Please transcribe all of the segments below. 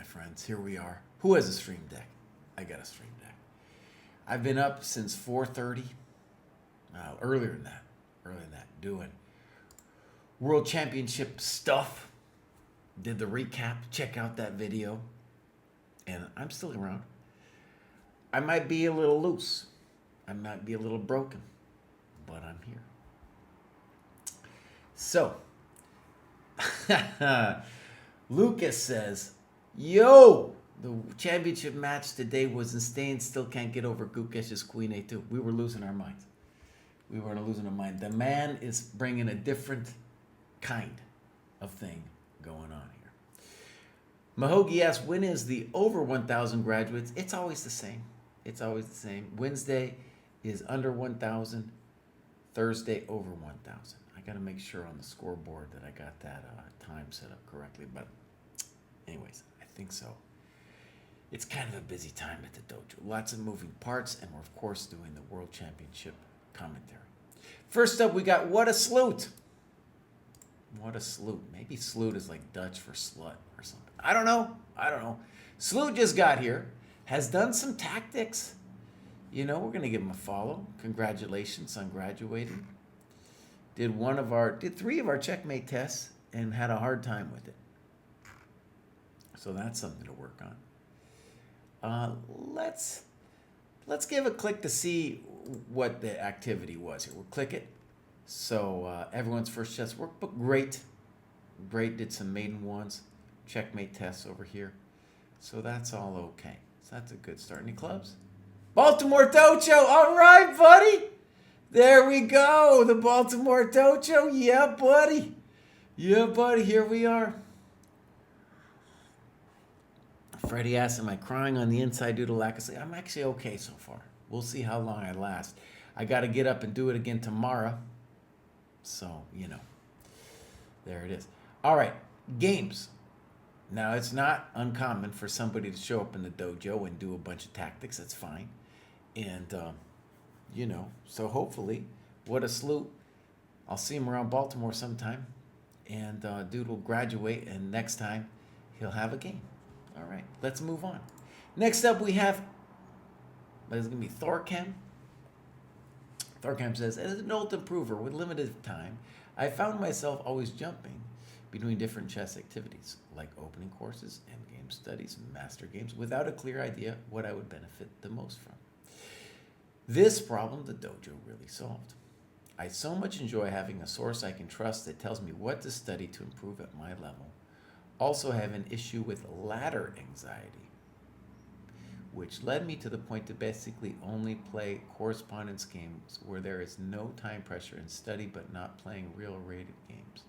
friends. Here we are. Who has a stream deck? I got a stream deck. I've been up since 4:30. Earlier than that, doing World Championship stuff. Did the recap. Check out that video. And I'm still around. I might be a little loose. I might be a little broken. But I'm here. So, Lucas says, yo, the championship match today was insane. Still can't get over Gukesh's Queen A2. We were losing our minds. We were losing our mind. The man is bringing a different kind of thing going on here. Mahogi asks, when is the over 1,000 graduates? It's always the same. It's always the same. Wednesday is under 1,000. Thursday over 1,000. I got to make sure on the scoreboard that I got that time set up correctly. But anyways, I think so. It's kind of a busy time at the dojo. Lots of moving parts, and we're, of course, doing the World Championship commentary. First up, we got What a Salute. What a salute. Maybe salute is like Dutch for slut or something. I don't know. Salute just got here. Has done some tactics. You know, we're going to give him a follow. Congratulations on graduating. Did three of our checkmate tests and had a hard time with it. So that's something to work on. Let's give a click to see what the activity was here. We'll click it. So everyone's first chess workbook, great. Did some maiden ones, checkmate tests over here. So that's all okay. So that's a good start. Any clubs? Baltimore Dojo. All right, buddy. There we go. The Baltimore Dojo. Yeah, buddy. Here we are. Freddie asks, am I crying on the inside due to lack of sleep? I'm actually okay so far. We'll see how long I last. I got to get up and do it again tomorrow. So, there it is. All right, games. Now, it's not uncommon for somebody to show up in the dojo and do a bunch of tactics. That's fine. And, so hopefully, What a Salute. I'll see him around Baltimore sometime. And dude will graduate, and next time he'll have a game. All right, let's move on. Next up, we have, it's going to be Thorcam. Thorcam says, as an old improver with limited time, I found myself always jumping between different chess activities, like opening courses, endgame studies, master games, without a clear idea what I would benefit the most from. This problem the dojo really solved. I so much enjoy having a source I can trust that tells me what to study to improve at my level. Also have an issue with ladder anxiety, which led me to the point to basically only play correspondence games where there is no time pressure and study, but not playing real rated games.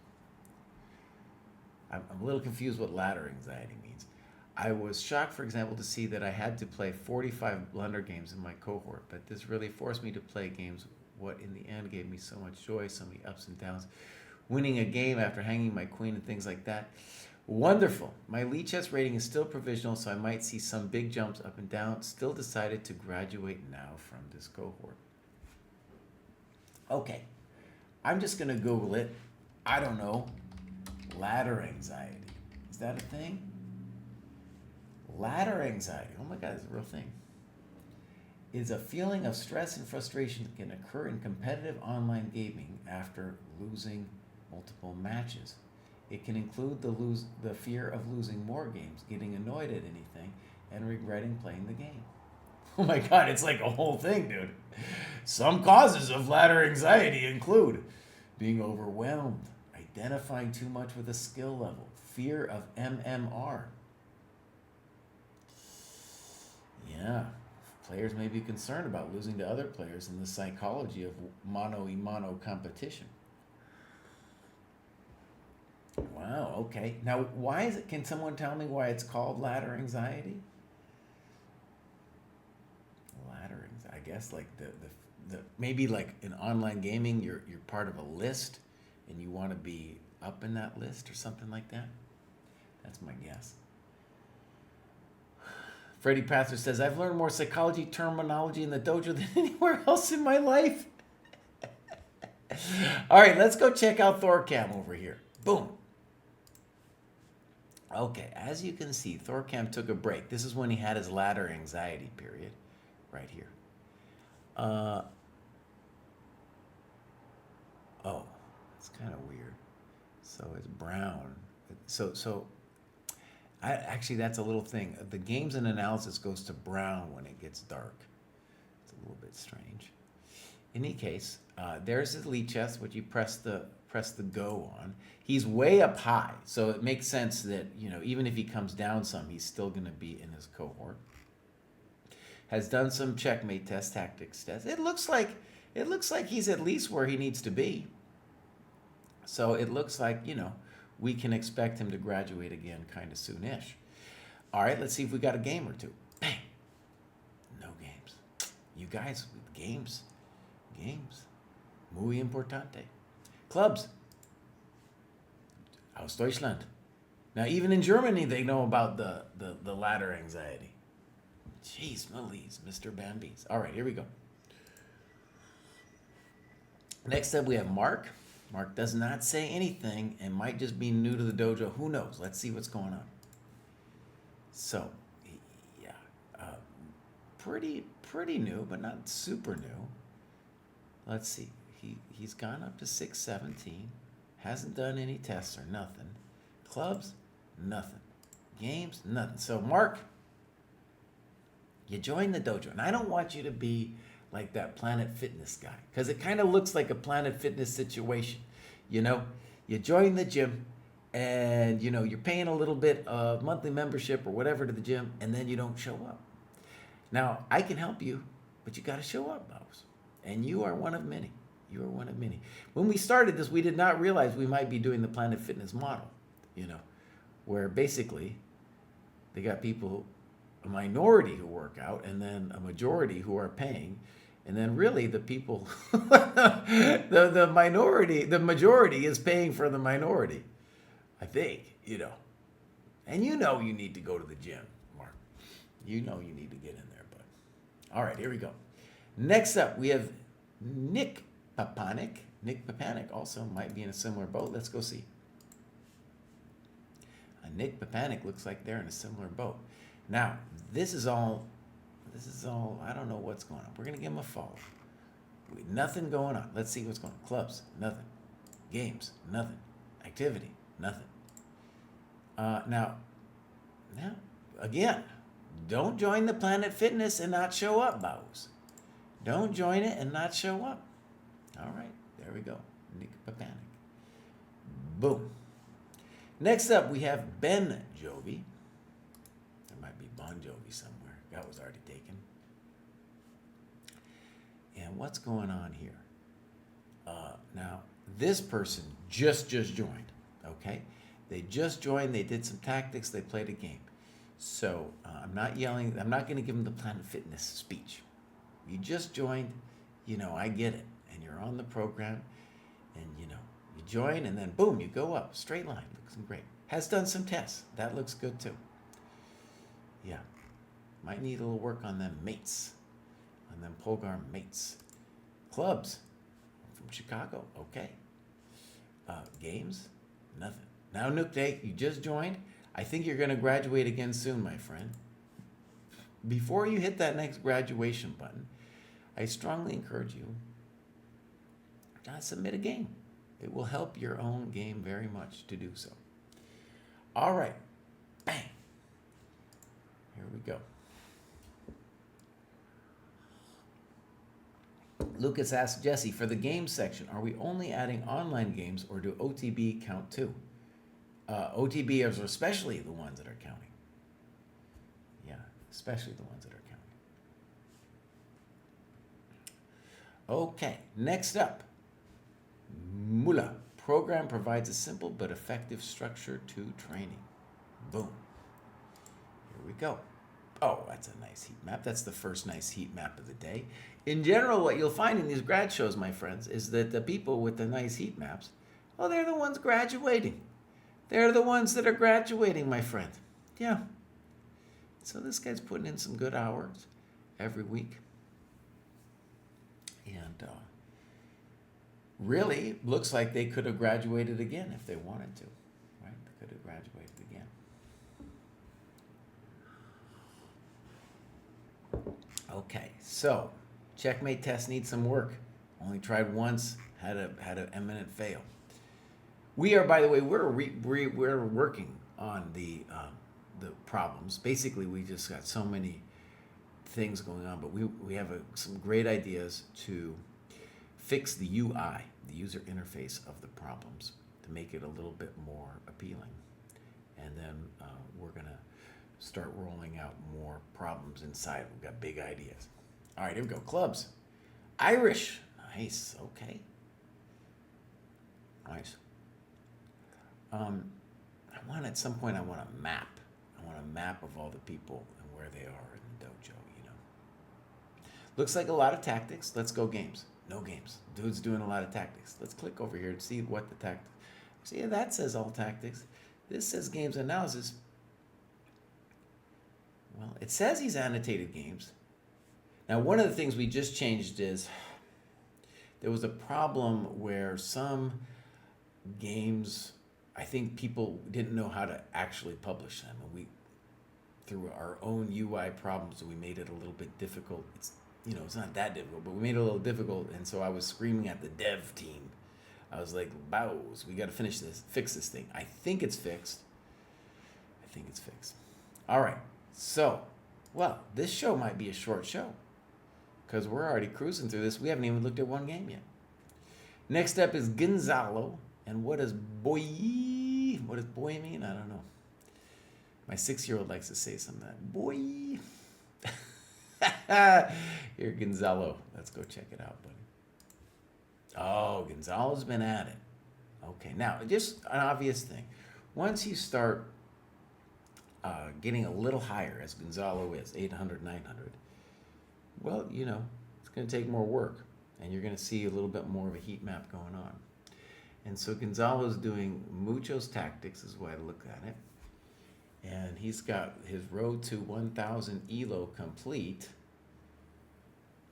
I'm a little confused what ladder anxiety means. I was shocked, for example, to see that I had to play 45 blunder games in my cohort, but this really forced me to play games what in the end gave me so much joy, so many ups and downs. Winning a game after hanging my queen and things like that. Wonderful. My lead chess rating is still provisional, so I might see some big jumps up and down. Still decided to graduate now from this cohort. Okay. I'm just going to Google it. I don't know. Ladder anxiety. Is that a thing? Ladder anxiety. Oh my God, it's a real thing. Is a feeling of stress and frustration that can occur in competitive online gaming after losing multiple matches. It can include the fear of losing more games, getting annoyed at anything, and regretting playing the game. Oh my God, it's like a whole thing, dude. Some causes of ladder anxiety include being overwhelmed, identifying too much with a skill level, fear of MMR. Yeah, players may be concerned about losing to other players in the psychology of mano-a-mano competition. Wow, okay. Now, why is it, can someone tell me why it's called ladder anxiety? Ladder anxiety, I guess like the maybe like in online gaming, you're part of a list and you want to be up in that list or something like that. That's my guess. Freddie Pather says, I've learned more psychology terminology in the dojo than anywhere else in my life. All right, let's go check out Thorcam over here. Boom. Okay, as you can see, Thorkamp took a break. This is when he had his ladder anxiety period, right here. Oh, it's kind of weird. So it's brown. Actually, that's a little thing. The games and analysis goes to brown when it gets dark. It's a little bit strange. In any case, there's his lead chess, which you press the go on. He's way up high, so it makes sense that, even if he comes down some, he's still going to be in his cohort. Has done some checkmate test, tactics test. It looks like he's at least where he needs to be. So it looks like, we can expect him to graduate again kind of soonish. All right, let's see if we got a game or two. Bang. No games. You guys, games. Muy importante. Clubs. Aus Deutschland. Now, even in Germany, they know about the ladder anxiety. Jeez, Millie's, Mr. Bambies. All right, here we go. Next up, we have Mark. Mark does not say anything and might just be new to the dojo. Who knows? Let's see what's going on. So, yeah, pretty new, but not super new. Let's see. He's gone up to 617. Hasn't done any tests or nothing. Clubs, nothing. Games, nothing. So, Mark, you joined the dojo, and I don't want you to be like that Planet Fitness guy, because it kind of looks like a Planet Fitness situation. You join the gym, and you're paying a little bit of monthly membership or whatever to the gym, and then you don't show up. Now, I can help you, but you got to show up, boss. And you are one of many. You are one of many. When we started this, we did not realize we might be doing the Planet Fitness model, where basically they got people, a minority who work out, and then a majority who are paying, and then really the people, the majority is paying for the minority, I think, And you need to go to the gym, Mark. You need to get in there, bud. All right, here we go. Next up, we have Nick Papanik. Nick Papanik also might be in a similar boat. Let's go see. Nick Papanik looks like they're in a similar boat. Now, this is all, I don't know what's going on. We're going to give him a follow. Nothing going on. Let's see what's going on. Clubs, nothing. Games, nothing. Activity, nothing. Now, again, don't join the Planet Fitness and not show up, bows. Don't join it and not show up. All right, there we go. Nick Papanik. Boom. Next up, we have Ben Jovi. There might be Bon Jovi somewhere. That was already taken. And what's going on here? Now, this person just joined, okay? They just joined. They did some tactics. They played a game. So I'm not yelling. I'm not going to give them the Planet Fitness speech. You just joined. I get it. And you're on the program. And, you join, and then, boom, you go up. Straight line. Looks great. Has done some tests. That looks good, too. Yeah. Might need a little work on them mates. On them Polgar mates. Clubs. From Chicago. Okay. Games. Nothing. Now, Nukde, you just joined. I think you're going to graduate again soon, my friend. Before you hit that next graduation button, I strongly encourage you to submit a game. It will help your own game very much to do so. All right. Bang. Here we go. Lucas asked Jesse, for the games section, are we only adding online games or do OTB count too? OTB are especially the ones that are counting. Yeah, especially the ones that are counting. Okay, next up. Mula. Program provides a simple but effective structure to training. Boom. Here we go. Oh, that's a nice heat map. That's the first nice heat map of the day. In general, what you'll find in these grad shows, my friends, is that the people with the nice heat maps, well, they're the ones graduating. They're the ones that are graduating, my friend. Yeah. So this guy's putting in some good hours every week. And really looks like they could have graduated again if they wanted to. Right? They could have graduated again. Okay, so checkmate test needs some work. Only tried once, had an eminent fail. We are, by the way, we're working on the problems. Basically, we just got so many things going on, but we have some great ideas to fix the UI, the user interface of the problems, to make it a little bit more appealing. And then we're gonna start rolling out more problems inside. We've got big ideas. All right, here we go. Clubs. Irish. Nice. Okay. Nice. At some point I want a map. I want a map of all the people and where they are in the dojo, you know. Looks like a lot of tactics. Let's go games. No games. Dude's doing a lot of tactics. Let's click over here to see what the tactics. See, that says all tactics. This says games analysis. Well, it says he's annotated games. Now, one of the things we just changed is there was a problem where some games, I think people didn't know how to actually publish them. And we, through our own UI problems, we made it a little bit difficult. It's not that difficult, but we made it a little difficult. And so I was screaming at the dev team. I was like, "Bows, we got to fix this thing." I think it's fixed. All right. So, well, this show might be a short show because we're already cruising through this. We haven't even looked at one game yet. Next up is Gonzalo. And what does boy mean? I don't know. My 6-year-old likes to say something like that. Boy. Here, Gonzalo. Let's go check it out, buddy. Oh, Gonzalo's been at it. Okay, now, just an obvious thing. Once you start getting a little higher, as Gonzalo is, 800, 900, well, it's going to take more work. And you're going to see a little bit more of a heat map going on. And so Gonzalo's doing muchos tactics, is the way I look at it. And he's got his road to 1,000 ELO complete.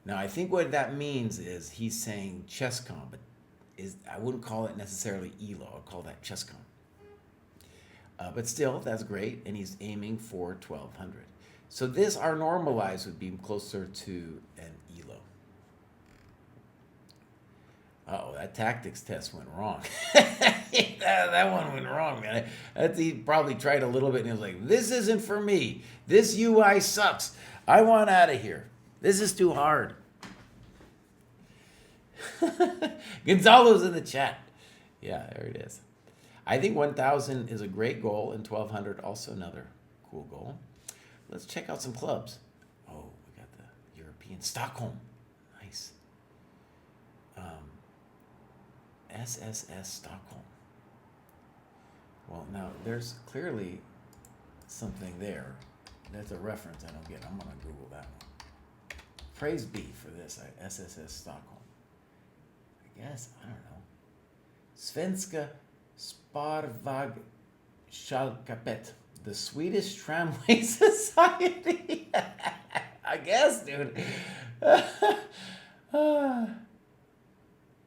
Now, I think what that means is he's saying ChessCom, but I wouldn't call it necessarily ELO. I'd call that ChessCom. But still, that's great, and he's aiming for 1,200. So this, our normalized, would be closer to an ELO. Uh-oh, that tactics test went wrong. That one went wrong, man. He probably tried a little bit, and he was like, "This isn't for me. This UI sucks. I want out of here. This is too hard." Gonzalo's in the chat. Yeah, there it is. I think 1,000 is a great goal, and 1,200 also another cool goal. Let's check out some clubs. Oh, we got the European Stockholm. Nice. SSS Stockholm. Well, now there's clearly something there. That's a reference I don't get. I'm going to Google that one. Praise be for this. SSS Stockholm. I guess, I don't know. Svenska Sparvagskapet. The Swedish Tramway Society. I guess, dude.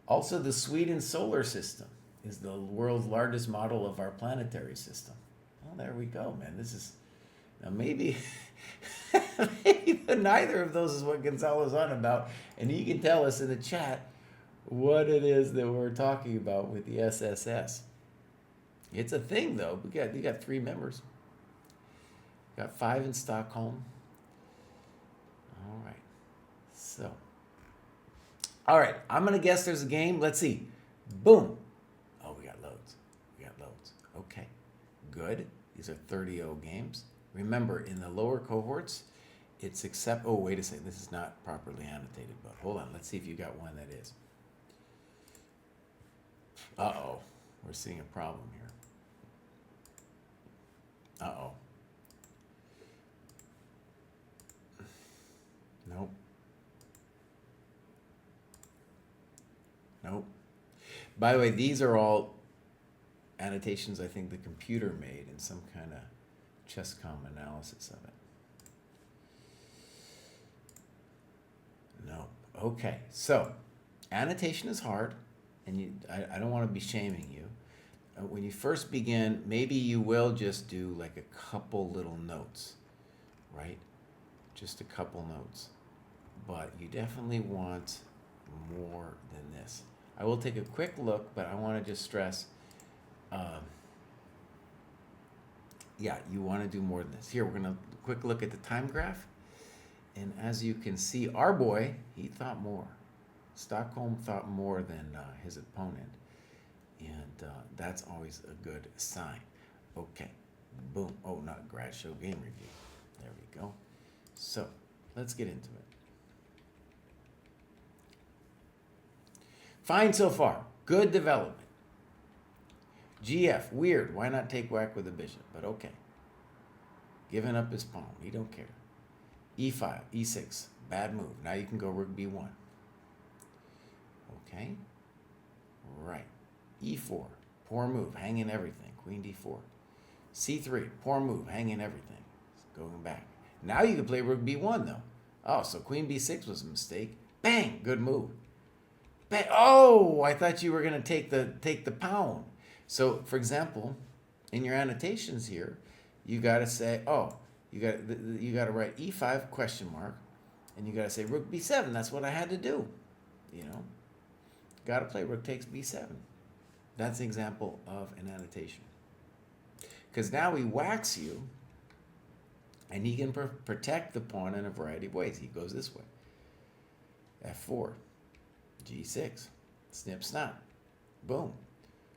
Also, the Sweden solar system is the world's largest model of our planetary system. Well, there we go, man. This is, now maybe neither of those is what Gonzalo's on about, and he can tell us in the chat what it is that we're talking about with the SSS. It's a thing, though. You got 3 members. Got 5 in Stockholm. All right. So. All right, I'm going to guess there's a game. Let's see. Boom. Oh, we got loads. Okay, good. These are 30-0 games. Remember, in the lower cohorts, it's oh, wait a second. This is not properly annotated, but hold on. Let's see if you got one that is. Uh-oh. We're seeing a problem here. Uh-oh. Nope. By the way, these are all annotations I think the computer made in some kind of ChessCom analysis of it. No. Okay, so annotation is hard, and I don't want to be shaming you. When you first begin, maybe you will just do like a couple little notes, right? Just a couple notes. but you definitely want more than this. I will take a quick look, but I want to just stress, yeah, you want to do more than this. Here, we're going to quick look at the time graph. And as you can see, our boy, he thought more. Stockholm thought more than his opponent. And that's always a good sign. Okay, boom. Oh, not grad show game review. There we go. So let's get into it. Fine so far. Good development. GF, weird. Why not take whack with the bishop? But okay. Giving up his pawn. He don't care. E5, E6. Bad move. Now you can go rook B1. Okay. Right. E4. Poor move. Hanging everything. Queen D4. C3. Poor move. Hanging everything. Going back. Now you can play rook B1 though. Oh, so queen B6 was a mistake. Bang! Good move. Bang! Oh, I thought you were going to take the pawn. So, for example, in your annotations here, you got to say, oh, you got to write E5 question mark, and you got to say rook B7. That's what I had to do. You know, got to play rook takes B7. That's an example of an annotation. Because now he whacks you, and he can protect the pawn in a variety of ways. He goes this way. F4, G6, snip snap, boom.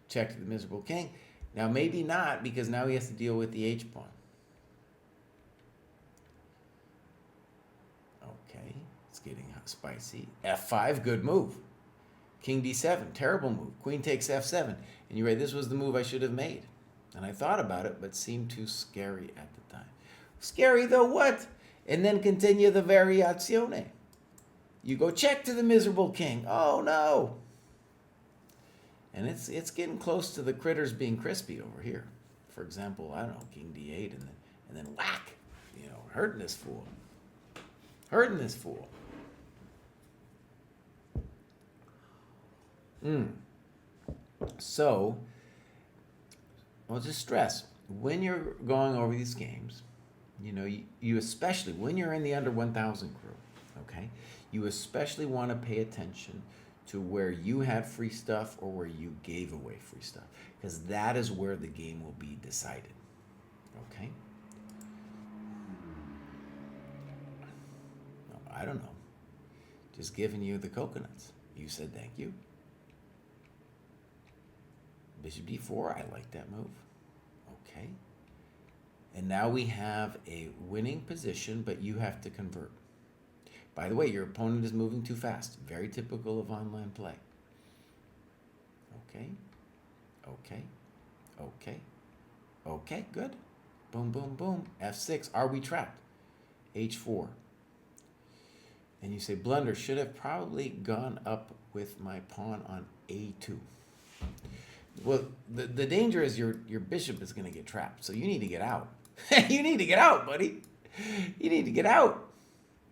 Check to the miserable king. Now maybe not, because now he has to deal with the H pawn. Okay, it's getting spicy. F5, good move. King D7, terrible move. Queen takes F7. And you're right, this was the move I should have made. And I thought about it, but seemed too scary at the time. Scary though what? And then continue the variazione. You go check to the miserable king. Oh no. And it's getting close to the critters being crispy over here. For example, I don't know, king D8 and then whack. You know, hurting this fool. Hurting this fool. So, I'll just stress, when you're going over these games, you know, you especially, when you're in the under 1,000 crew, okay, you especially want to pay attention to where you had free stuff or where you gave away free stuff, because that is where the game will be decided, okay? No, I don't know. Just giving you the coconuts. You said thank you. Bishop D4, I like that move. Okay. And now we have a winning position, but you have to convert. By the way, your opponent is moving too fast. Very typical of online play. Okay. Okay. Okay. Okay, good. Boom, boom, boom. F6. Are we trapped? H4. And you say, blunder, should have probably gone up with my pawn on A2. Well, the danger is your bishop is going to get trapped. So you need to get out. You need to get out, buddy. You need to get out.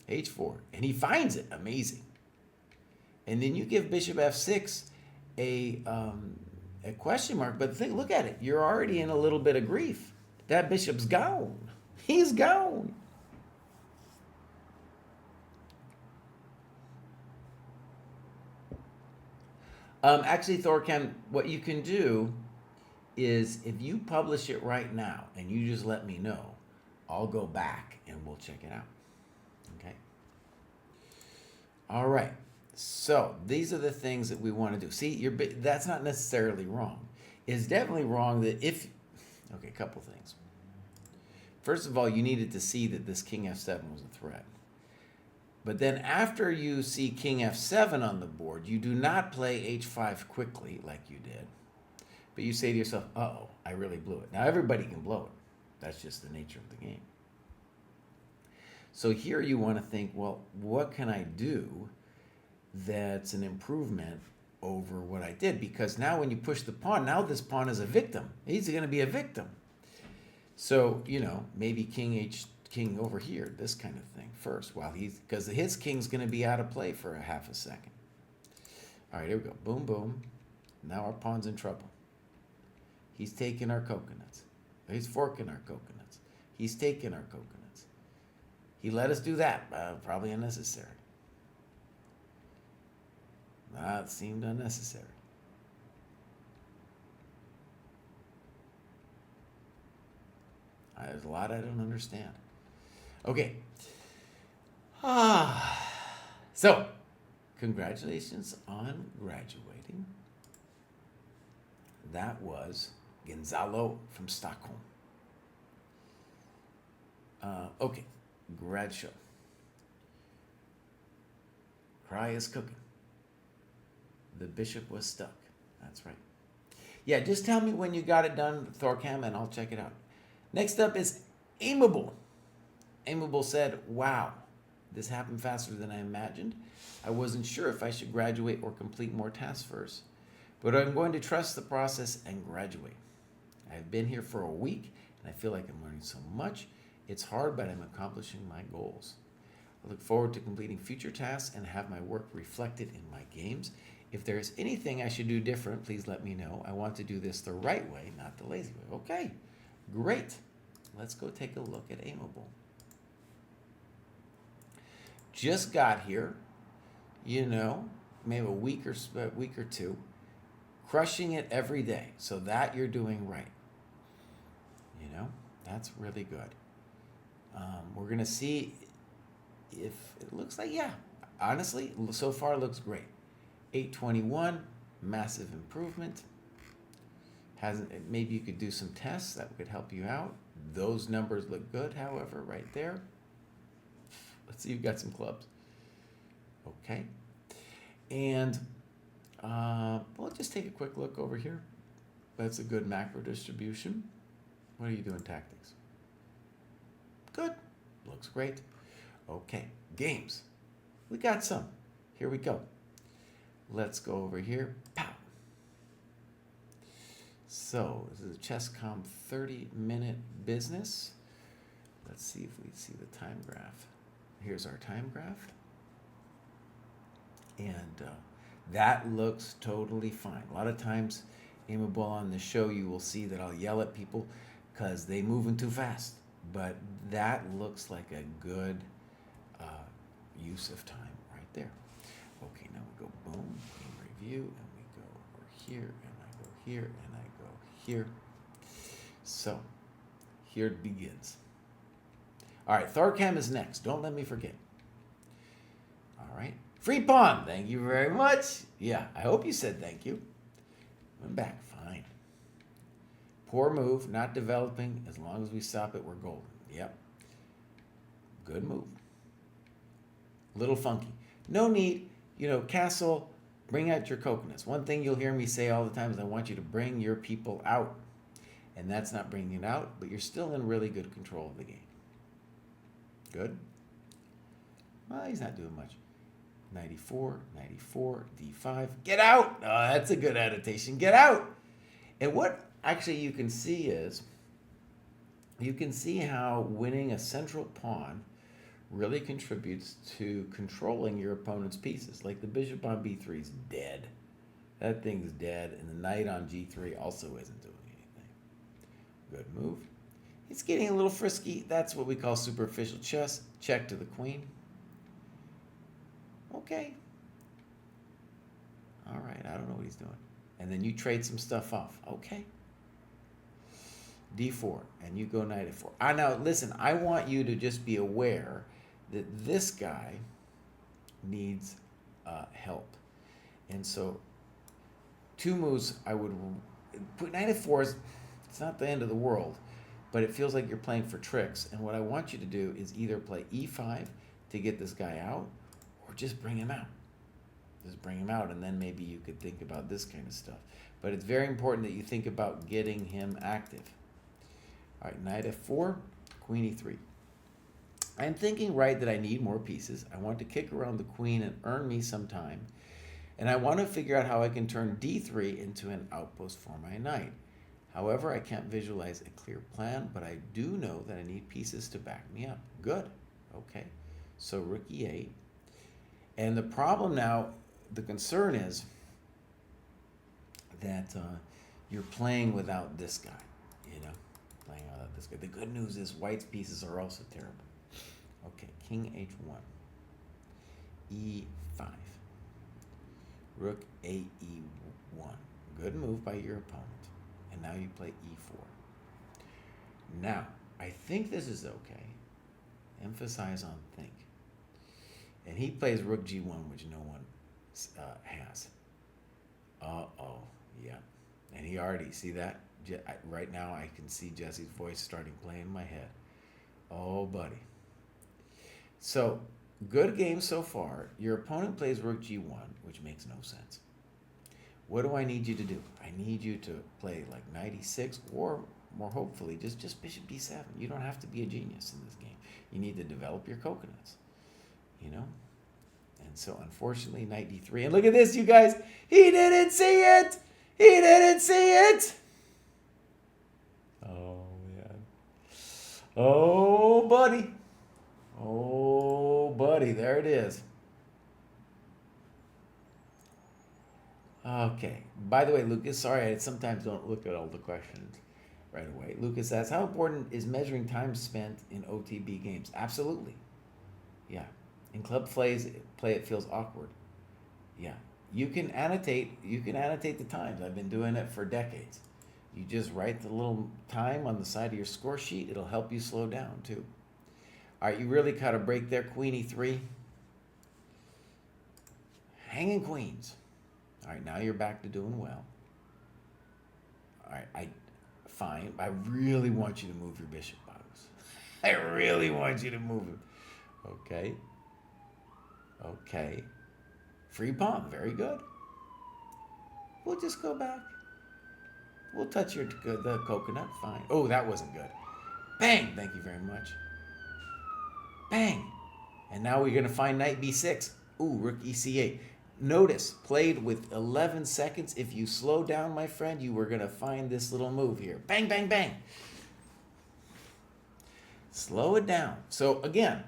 H4. And he finds it. Amazing. And then you give bishop F6 a question mark. But look at it. You're already in a little bit of grief. That bishop's gone. He's gone. Actually, Thorcan, what you can do is if you publish it right now and you just let me know, I'll go back and we'll check it out. Okay? All right. So these are the things that we want to do. See, that's not necessarily wrong. It's definitely wrong that if... Okay, a couple things. First of all, you needed to see that this king F7 was a threat. But then after you see king F7 on the board, you do not play H5 quickly like you did. But you say to yourself, uh-oh, I really blew it. Now everybody can blow it. That's just the nature of the game. So here you want to think, well, what can I do that's an improvement over what I did? Because now when you push the pawn, now this pawn is a victim. He's going to be a victim. So, you know, maybe king over here, this kind of thing first, because his king's going to be out of play for a half a second. All right, here we go. Boom, boom. Now our pawn's in trouble. He's taking our coconuts. He's forking our coconuts. He's taking our coconuts. He let us do that. Probably unnecessary. That seemed unnecessary. There's a lot I don't understand. Okay. So, congratulations on graduating. That was Gonzalo from Stockholm. Okay, grad show. Kraai is cooking. The bishop was stuck. That's right. Yeah, just tell me when you got it done, Thorcam, and I'll check it out. Next up is Aimable. Aimable said, wow, this happened faster than I imagined. I wasn't sure if I should graduate or complete more tasks first, but I'm going to trust the process and graduate. I've been here for a week, and I feel like I'm learning so much. It's hard, but I'm accomplishing my goals. I look forward to completing future tasks and have my work reflected in my games. If there is anything I should do different, please let me know. I want to do this the right way, not the lazy way. Okay, great. Let's go take a look at Aimable. Just got here, maybe a week or two, crushing it every day. So that you're doing right. That's really good. We're going to see if it looks like, yeah, honestly, so far looks great. 821, massive improvement. Maybe you could do some tests that could help you out. Those numbers look good, however, right there. Let's see, you've got some clubs. Okay. And we'll just take a quick look over here. That's a good macro distribution. What are you doing, tactics? Good. Looks great. Okay. Games. We got some. Here we go. Let's go over here. Pow. So this is a ChessCom 30-minute business. Let's see if we see the time graph. Here's our time graph. And that looks totally fine. A lot of times, Aimable on the show, you will see that I'll yell at people because they moving too fast. But that looks like a good use of time right there. Okay, now we go boom, game review, and we go over here, and I go here, and I go here. So, here it begins. All right, Thorcam is next. Don't let me forget. All right. Free pawn. Thank you very much. Yeah, I hope you said thank you. Went back. Fine. Poor move. Not developing. As long as we stop it, we're golden. Yep. Good move. Little funky. No need. Castle, bring out your coconuts. One thing you'll hear me say all the time is I want you to bring your people out. And that's not bringing it out, but you're still in really good control of the game. Good. Well, he's not doing much. 94, D5. Get out! Oh, that's a good annotation. Get out! And what actually you can see is, you can see how winning a central pawn really contributes to controlling your opponent's pieces. Like the bishop on b3 is dead. That thing's dead. And the knight on g3 also isn't doing anything. Good move. It's getting a little frisky. That's what we call superficial chess. Check to the queen. Okay. All right, I don't know what he's doing. And then you trade some stuff off. Okay. D4, and you go knight f4. Now, listen, I want you to just be aware that this guy needs help. And so, two moves I would put knight f4 it's not the end of the world, but it feels like you're playing for tricks. And what I want you to do is either play e5 to get this guy out, or just bring him out. Just bring him out, and then maybe you could think about this kind of stuff. But it's very important that you think about getting him active. All right, knight f4, queen e3. I'm thinking that I need more pieces. I want to kick around the queen and earn me some time. And I want to figure out how I can turn d3 into an outpost for my knight. However, I can't visualize a clear plan, but I do know that I need pieces to back me up. Good. Okay. So rook e8. And the problem now, the concern is that you're playing without this guy, playing without this guy. The good news is white's pieces are also terrible. Okay, king h1, e5, Rook AE1. Good move by your opponent. And now you play E4. Now, I think this is okay. Emphasize on think. And he plays Rook G1, which no one has. Uh-oh, yeah. And he already, see that? Right now I can see Jesse's voice starting playing in my head. Oh, buddy. So, good game so far. Your opponent plays Rook G1, which makes no sense. What do I need you to do? I need you to play like knight e6 or more hopefully just bishop b7. You don't have to be a genius in this game. You need to develop your coconuts, you know? And so unfortunately knight d3. And look at this, you guys. He didn't see it. He didn't see it. Oh, man. Oh, buddy. Oh, buddy. There it is. Okay. By the way, Lucas, sorry, I sometimes don't look at all the questions right away. Lucas asks, how important is measuring time spent in OTB games? Absolutely. Yeah. In club play, it feels awkward. Yeah. You can annotate the times. I've been doing it for decades. You just write the little time on the side of your score sheet. It'll help you slow down too. All right, you really caught a break there. Queen e3. Hanging queens. All right, now you're back to doing well. All right, fine. I really want you to move your bishop, Bogus. I really want you to move it. Okay. Okay. Free pawn. Very good. We'll just go back. We'll touch the coconut. Fine. Oh, that wasn't good. Bang. Thank you very much. Bang. And now we're going to find knight b6. Ooh, rook ec8. Notice, played with 11 seconds. If you slow down, my friend, you were going to find this little move here. Bang, bang, bang. Slow it down. So again,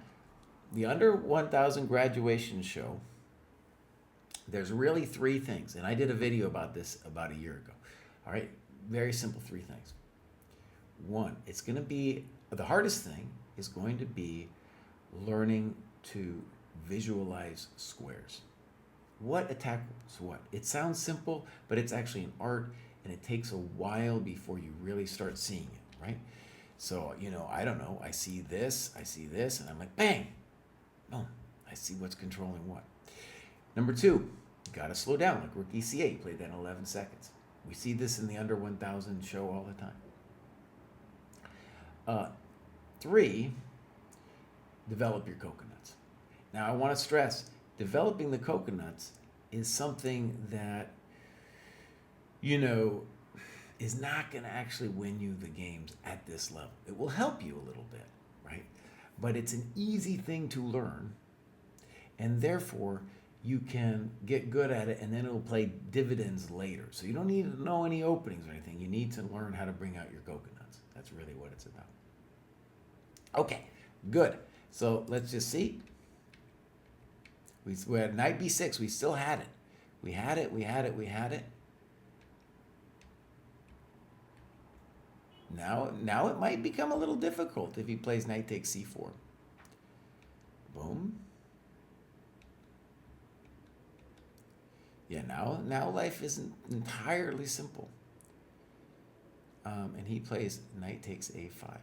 the Under 1000 graduation show, there's really three things. And I did a video about this about a year ago. All right, very simple three things. One, it's going to be, the hardest thing is going to be learning to visualize squares. What attacks what? It sounds simple, but it's actually an art, and it takes a while before you really start seeing it, right? So, I don't know. I see this, and I'm like, bang! Boom. I see what's controlling what. Number two, you got to slow down, like rook ec8, played that in 11 seconds. We see this in the Under 1000 show all the time. Three, develop your coconuts. Now, I want to stress, developing the coconuts is something that, is not going to actually win you the games at this level. It will help you a little bit, right? But it's an easy thing to learn, and therefore you can get good at it, and then it'll pay dividends later. So you don't need to know any openings or anything. You need to learn how to bring out your coconuts. That's really what it's about. Okay, good. So let's just see. We had knight b6. We still had it. We had it. Now it might become a little difficult if he plays knight takes c4. Boom. Yeah, now life isn't entirely simple. And he plays knight takes a5.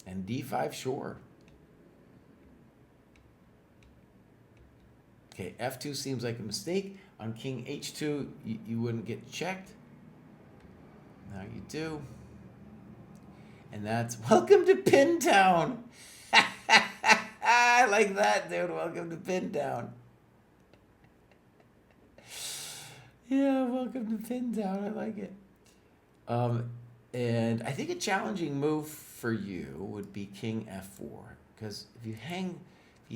And d5, sure. Okay, f2 seems like a mistake. On king h2, you wouldn't get checked. Now you do. And that's welcome to Pintown. I like that, dude. Welcome to Pintown. Yeah, welcome to Pintown. I like it. And I think a challenging move for you would be king f4. Because if you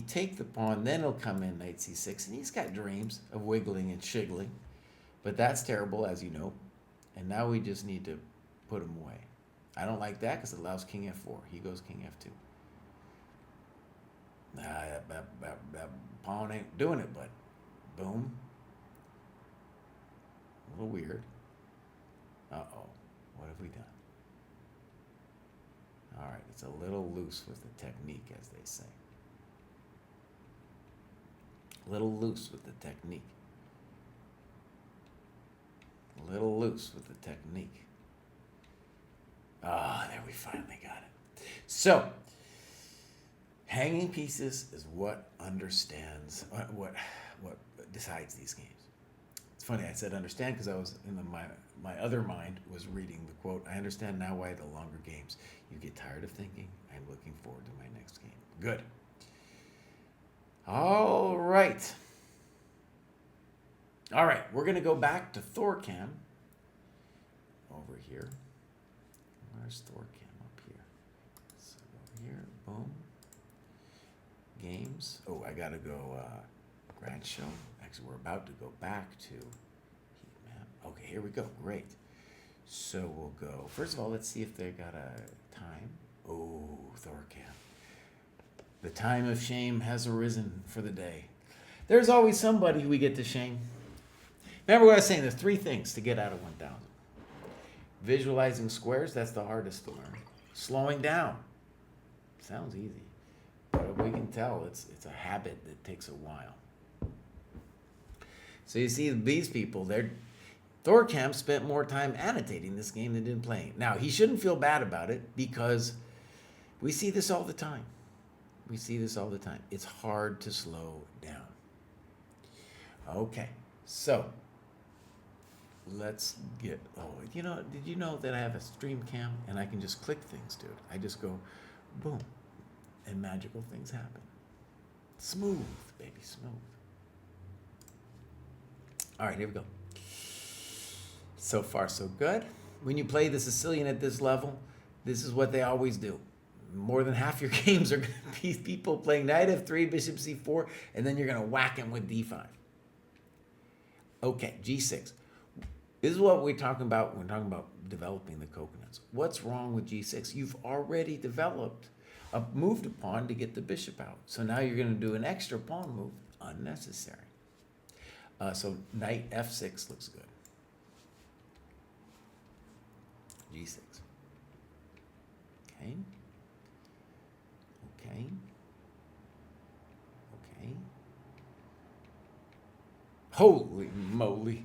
take the pawn, then he'll come in knight c6. And he's got dreams of wiggling and shiggling. But that's terrible, as you know. And now we just need to put him away. I don't like that because it allows king f4. He goes king f2. That pawn ain't doing it, but boom. A little weird. Uh-oh. What have we done? All right, it's a little loose with the technique, as they say. A little loose with the technique. a little loose with the technique. Ah, there we finally got it. So, hanging pieces is what understands, what decides these games. It's funny, I said understand because I was in my other mind was reading the quote, I understand now why the longer games. You get tired of thinking, I'm looking forward to my next game. Good. All right. All right, we're going to go back to Thorcam over here. Where's Thorcam up here? So over here, boom. Games. Oh, I got to go grad show. Actually, we're about to go back to heat map. Okay, here we go. Great. So we'll go. First of all, let's see if they got a time. Oh, Thorcam. The time of shame has arisen for the day. There's always somebody we get to shame. Remember what I was saying, there's 3 things to get out of 1,000. Visualizing squares, that's the hardest to learn. Slowing down, sounds easy, but we can tell it's a habit that takes a while. So you see these people, Thorcam spent more time annotating this game than did playing. Now, he shouldn't feel bad about it because we see this all the time. We see this all the time. It's hard to slow down. Okay, so let's get, did you know that I have a stream cam and I can just click things, dude? I just go, boom, and magical things happen. Smooth, baby, smooth. All right, here we go. So far, so good. When you play the Sicilian at this level, this is what they always do. More than half your games are going to be people playing knight f3, bishop c4, and then you're going to whack him with d5. Okay, g6. This is what we're talking about when we're talking about developing the coconuts. What's wrong with g6? You've already developed moved a pawn to get the bishop out. So now you're going to do an extra pawn move, unnecessary. So knight f6 looks good. g6. Okay. Okay. Okay. Holy moly.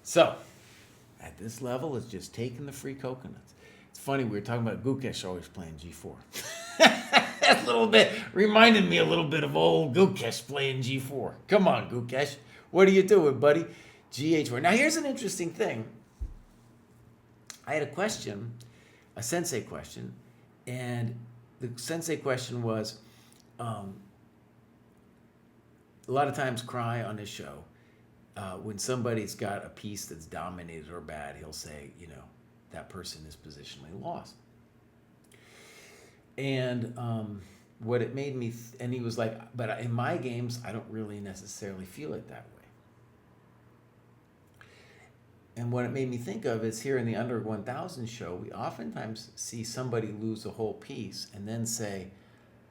So, at this level, it's just taking the free coconuts. It's funny, we were talking about Gukesh always playing g4. That little bit reminded me a little bit of old Gukesh playing g4. Come on, Gukesh. What are you doing, buddy? gh4. Now, here's an interesting thing. I had a question, a sensei question, and the sensei question was, a lot of times Kraai on his show, when somebody's got a piece that's dominated or bad, he'll say, that person is positionally lost. And what it made me, and he was like, but in my games, I don't really necessarily feel it that way. And what it made me think of is here in the Under 1000 show, we oftentimes see somebody lose a whole piece and then say,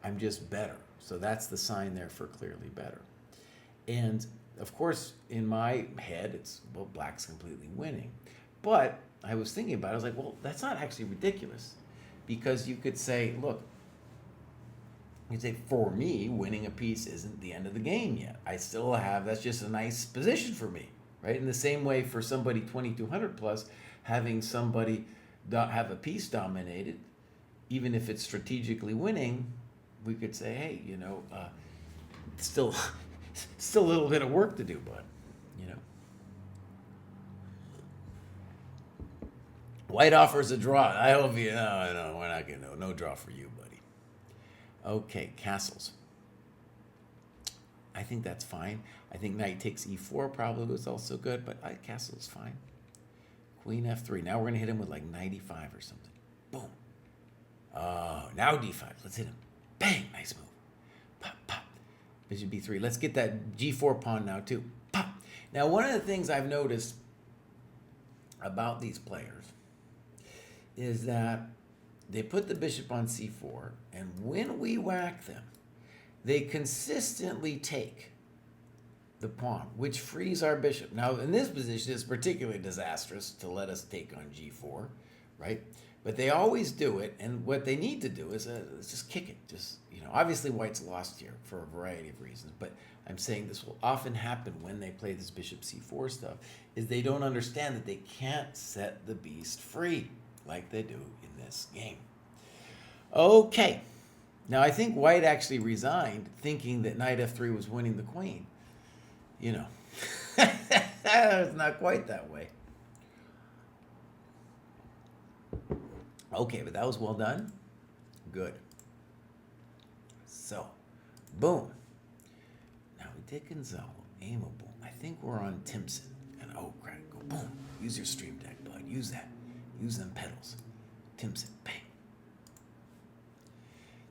I'm just better. So that's the sign there for clearly better. And of course, in my head, it's, well, black's completely winning. But I was thinking about it, I was like, well, that's not actually ridiculous. Because you could say, look, you'd say, for me, winning a piece isn't the end of the game yet. I still have, that's just a nice position for me, right? In the same way for somebody 2200 plus, having somebody have a piece dominated, even if it's strategically winning, we could say, hey, still a little bit of work to do, bud. White offers a draw. I hope you. No, we're not gonna. No draw for you, buddy. Okay, castles. I think that's fine. I think knight takes e4 probably was also good, but castle's fine. Queen f3. Now we're gonna hit him with like knight e5 or something. Boom. Oh, now d5. Let's hit him. Bang. Nice move. Pop, pop. Bishop b3. Let's get that g4 pawn now too. Pop. Now one of the things I've noticed about these players is that they put the bishop on c4, and when we whack them, they consistently take the pawn, which frees our bishop. Now, in this position, it's particularly disastrous to let us take on g4, right? But they always do it, and what they need to do is just kick it. Just, obviously White's lost here for a variety of reasons, but I'm saying this will often happen when they play this bishop c4 stuff, is they don't understand that they can't set the beast free like they do in this game. Okay. Now, I think White actually resigned thinking that knight f3 was winning the queen. It's not quite that way. Okay, but that was well done. Good. So, boom. Now we did Gonzalo, aimable. I think we're on Timson. And oh, crap, go boom. Use your stream deck, bud. Use that. Use them pedals. Timson, bang.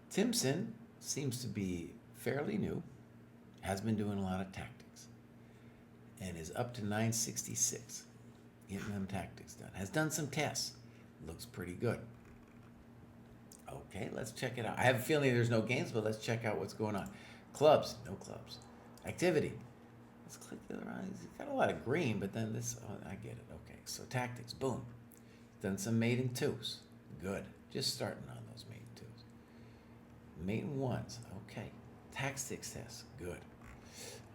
Timson seems to be fairly new, has been doing a lot of tactics, and is up to 966. Getting them tactics done. Has done some tests. Looks pretty good. Okay, let's check it out. I have a feeling there's no games, but let's check out what's going on. Clubs, no clubs. Activity. Let's click the other eyes. He's got a lot of green, but then this, I get it. Okay, so tactics, boom. Done some mating twos. Good. Just starting on those mating twos. Mating ones, okay. Tactics test, good.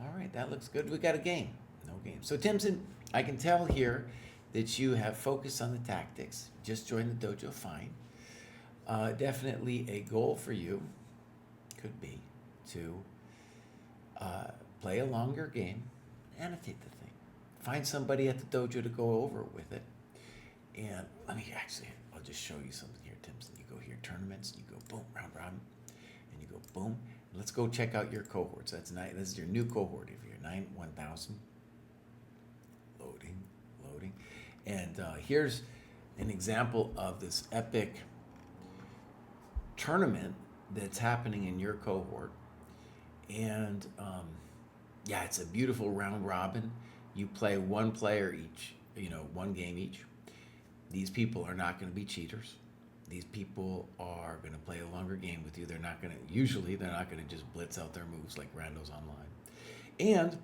All right, that looks good. We got a game. No game. So Timson, I can tell here that you have focused on the tactics. Just joined the dojo, fine. Definitely a goal for you could be to play a longer game, annotate the thing. Find somebody at the dojo to go over with it. And I'll just show you something here, Timson. You go here, tournaments, you go boom, round robin, and you go boom. Let's go check out your cohorts. This is your new cohort if you're 1000. Loading. And here's an example of this epic tournament that's happening in your cohort. And it's a beautiful round robin. You play one player each, one game each. These people are not going to be cheaters. These people are going to play a longer game with you. They're not going to just blitz out their moves like randos online. And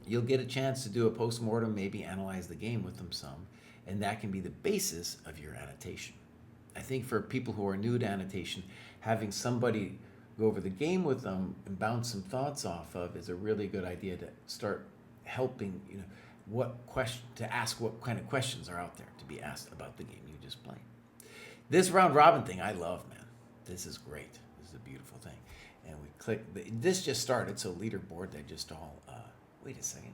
you'll get a chance to do a post-mortem, maybe analyze the game with them some, and that can be the basis of your annotation. I think for people who are new to annotation, having somebody go over the game with them and bounce some thoughts off of is a really good idea to start helping, what kind of questions are out there to be asked about the game you just played. This round robin thing I love, man. This is great. This is a beautiful thing. And we click, this just started, so leaderboard, they just all, wait a second.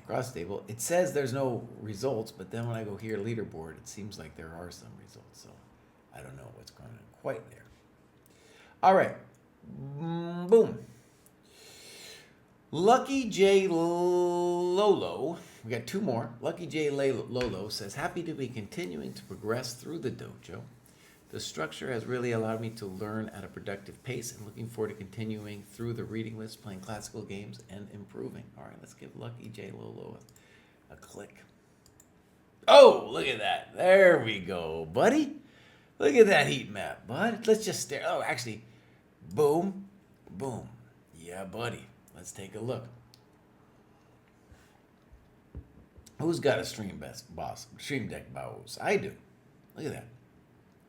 Cross table. It says there's no results, but then when I go here, leaderboard, it seems like there are some results. So I don't know what's going on quite there. All right. Boom. Lucky J Lolo, we got two more. Lucky J Lolo says, happy to be continuing to progress through the dojo. The structure has really allowed me to learn at a productive pace and looking forward to continuing through the reading list, playing classical games, and improving. All right, let's give Lucky J Lolo a click. Oh, look at that. There we go, buddy. Look at that heat map, bud. Let's just stare. Oh, actually, boom, boom. Yeah, buddy. Let's take a look. Who's got a stream deck boss? I do. Look at that.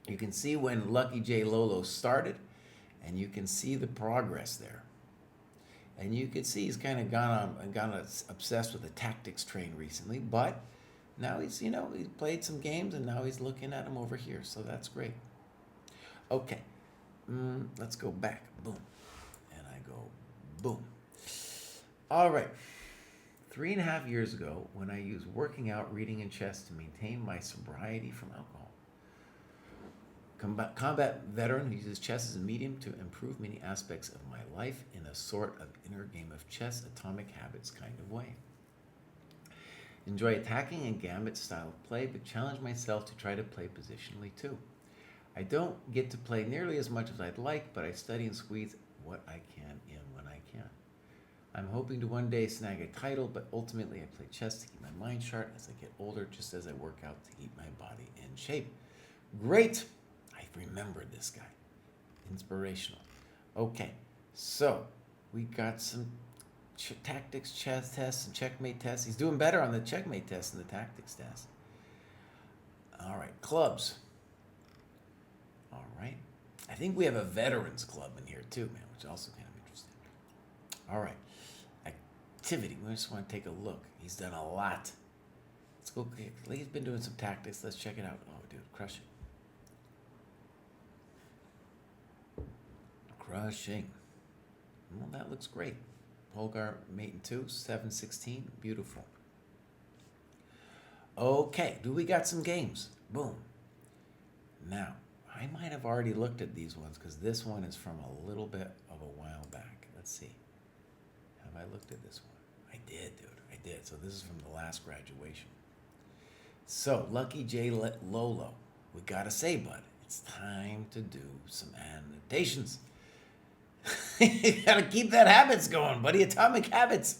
You can see when Lucky J Lolo started, and you can see the progress there. And you can see he's kind of gone obsessed with the tactics train recently, but now he's played some games, and now he's looking at them over here, so that's great. Okay, let's go back. Boom, and I go boom. All right. 3.5 years ago, when I used working out, reading, and chess to maintain my sobriety from alcohol. Combat veteran who uses chess as a medium to improve many aspects of my life in a sort of inner game of chess, atomic habits kind of way. Enjoy attacking and gambit style of play, but challenge myself to try to play positionally too. I don't get to play nearly as much as I'd like, but I study and squeeze what I can in when I can. I'm hoping to one day snag a title, but ultimately I play chess to keep my mind sharp as I get older, just as I work out to keep my body in shape. Great! I remembered this guy. Inspirational. Okay, so we got some tactics chess tests and checkmate tests. He's doing better on the checkmate test than the tactics test. All right, clubs. All right. I think we have a veterans club in here too, man, which is also kind of interesting. All right. Activity. We just want to take a look. He's done a lot. Let's go. He's been doing some tactics. Let's check it out. Oh, dude, crushing. Crushing. Well, that looks great. Holgar, mate in 2, 7-16. Beautiful. Okay, do we got some games? Boom. Now, I might have already looked at these ones because this one is from a little bit of a while back. Let's see. Have I looked at this one? I did, dude. I did. So this is from the last graduation. So, Lucky J Lolo. We got to say, bud, it's time to do some annotations. You got to keep that habits going, buddy. Atomic habits.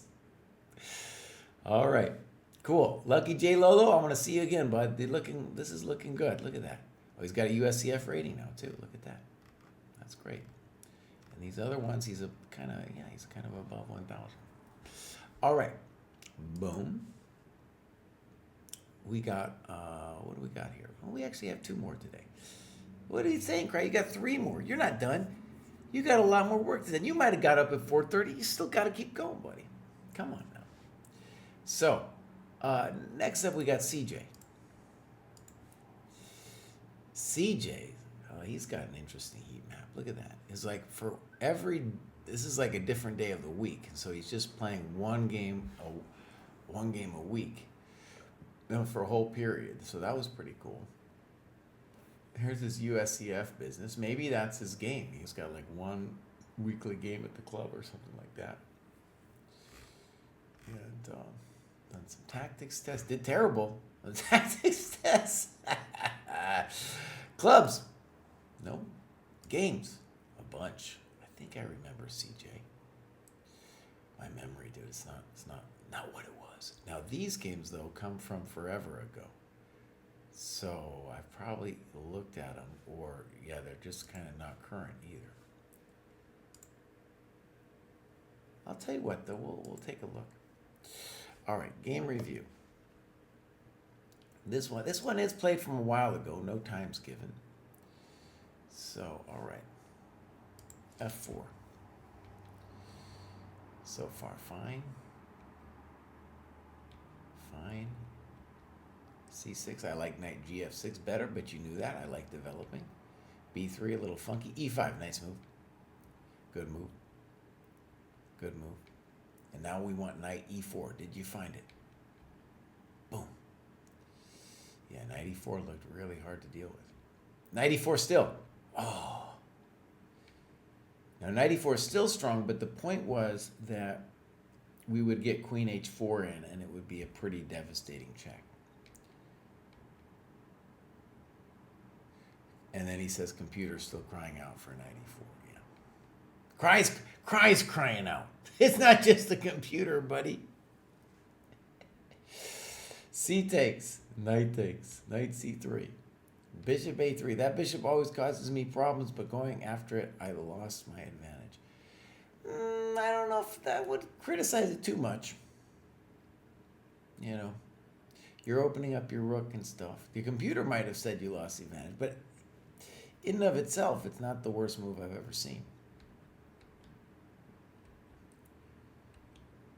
All right. Cool. Lucky J Lolo, I want to see you again, bud. This is looking good. Look at that. Oh, he's got a USCF rating now, too. Look at that. That's great. And these other ones, he's kind of above 1,000. All right. Boom. We got, what do we got here? Well, we actually have 2 more today. What are you saying, Kraai? You got 3 more. You're not done. You got a lot more work to do. You might have got up at 4:30. You still got to keep going, buddy. Come on now. So, next up we got CJ. CJ, he's got an interesting heat map. Look at that. It's like this is like a different day of the week. So he's just playing one game a week, for a whole period. So that was pretty cool. Here's his USCF business. Maybe that's his game. He's got like one weekly game at the club or something like that. And done some tactics tests. Did terrible. The tactics tests. Clubs. No. Games. A bunch. I think I remember CJ. My memory, dude, it's not what it was. Now these games though come from forever ago. So I've probably looked at them, or yeah, they're just kind of not current either. I'll tell you what though, we'll take a look. All right, game review. This one is played from a while ago, no times given. So, all right. F4. So far, fine. Fine. C6, I like knight GF6 better, but you knew that. I like developing. B3, a little funky. E5, nice move. Good move. Good move. And now we want knight E4. Did you find it? Boom. Yeah, knight E4 looked really hard to deal with. Knight E4 still. Oh. Now, knight E4 is still strong, but the point was that we would get queen H4 in, and it would be a pretty devastating check. And then he says, computer's still crying out for knight E4. Yeah. Kraai's crying out. It's not just the computer, buddy. C takes, knight C3. Bishop A3. That bishop always causes me problems, but going after it, I lost my advantage. I don't know if that would criticize it too much. You know, you're opening up your rook and stuff. The computer might have said you lost the advantage, but in and of itself, it's not the worst move I've ever seen.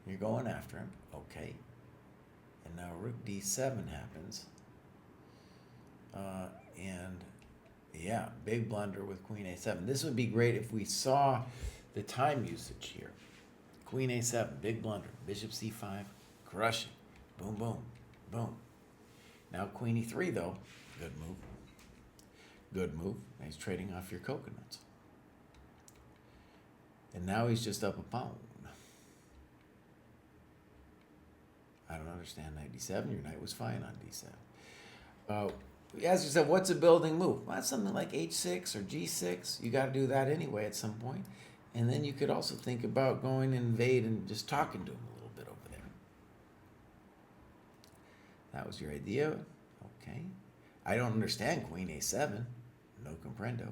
You're going after him. Okay. And now rook D7 happens. And yeah, big blunder with queen A7. This would be great if we saw the time usage here. Queen A7, big blunder. Bishop C5, crushing. Boom, boom, boom. Now queen E3 though, good move. Good move. Now he's trading off your coconuts. And now he's just up a pawn. I don't understand knight D7. Your knight was fine on D7. As you said, what's a building move? Well, that's something like H6 or G6. You got to do that anyway at some point. And then you could also think about going and invade and just talking to him a little bit over there. That was your idea. Okay. I don't understand queen A7. No comprendo.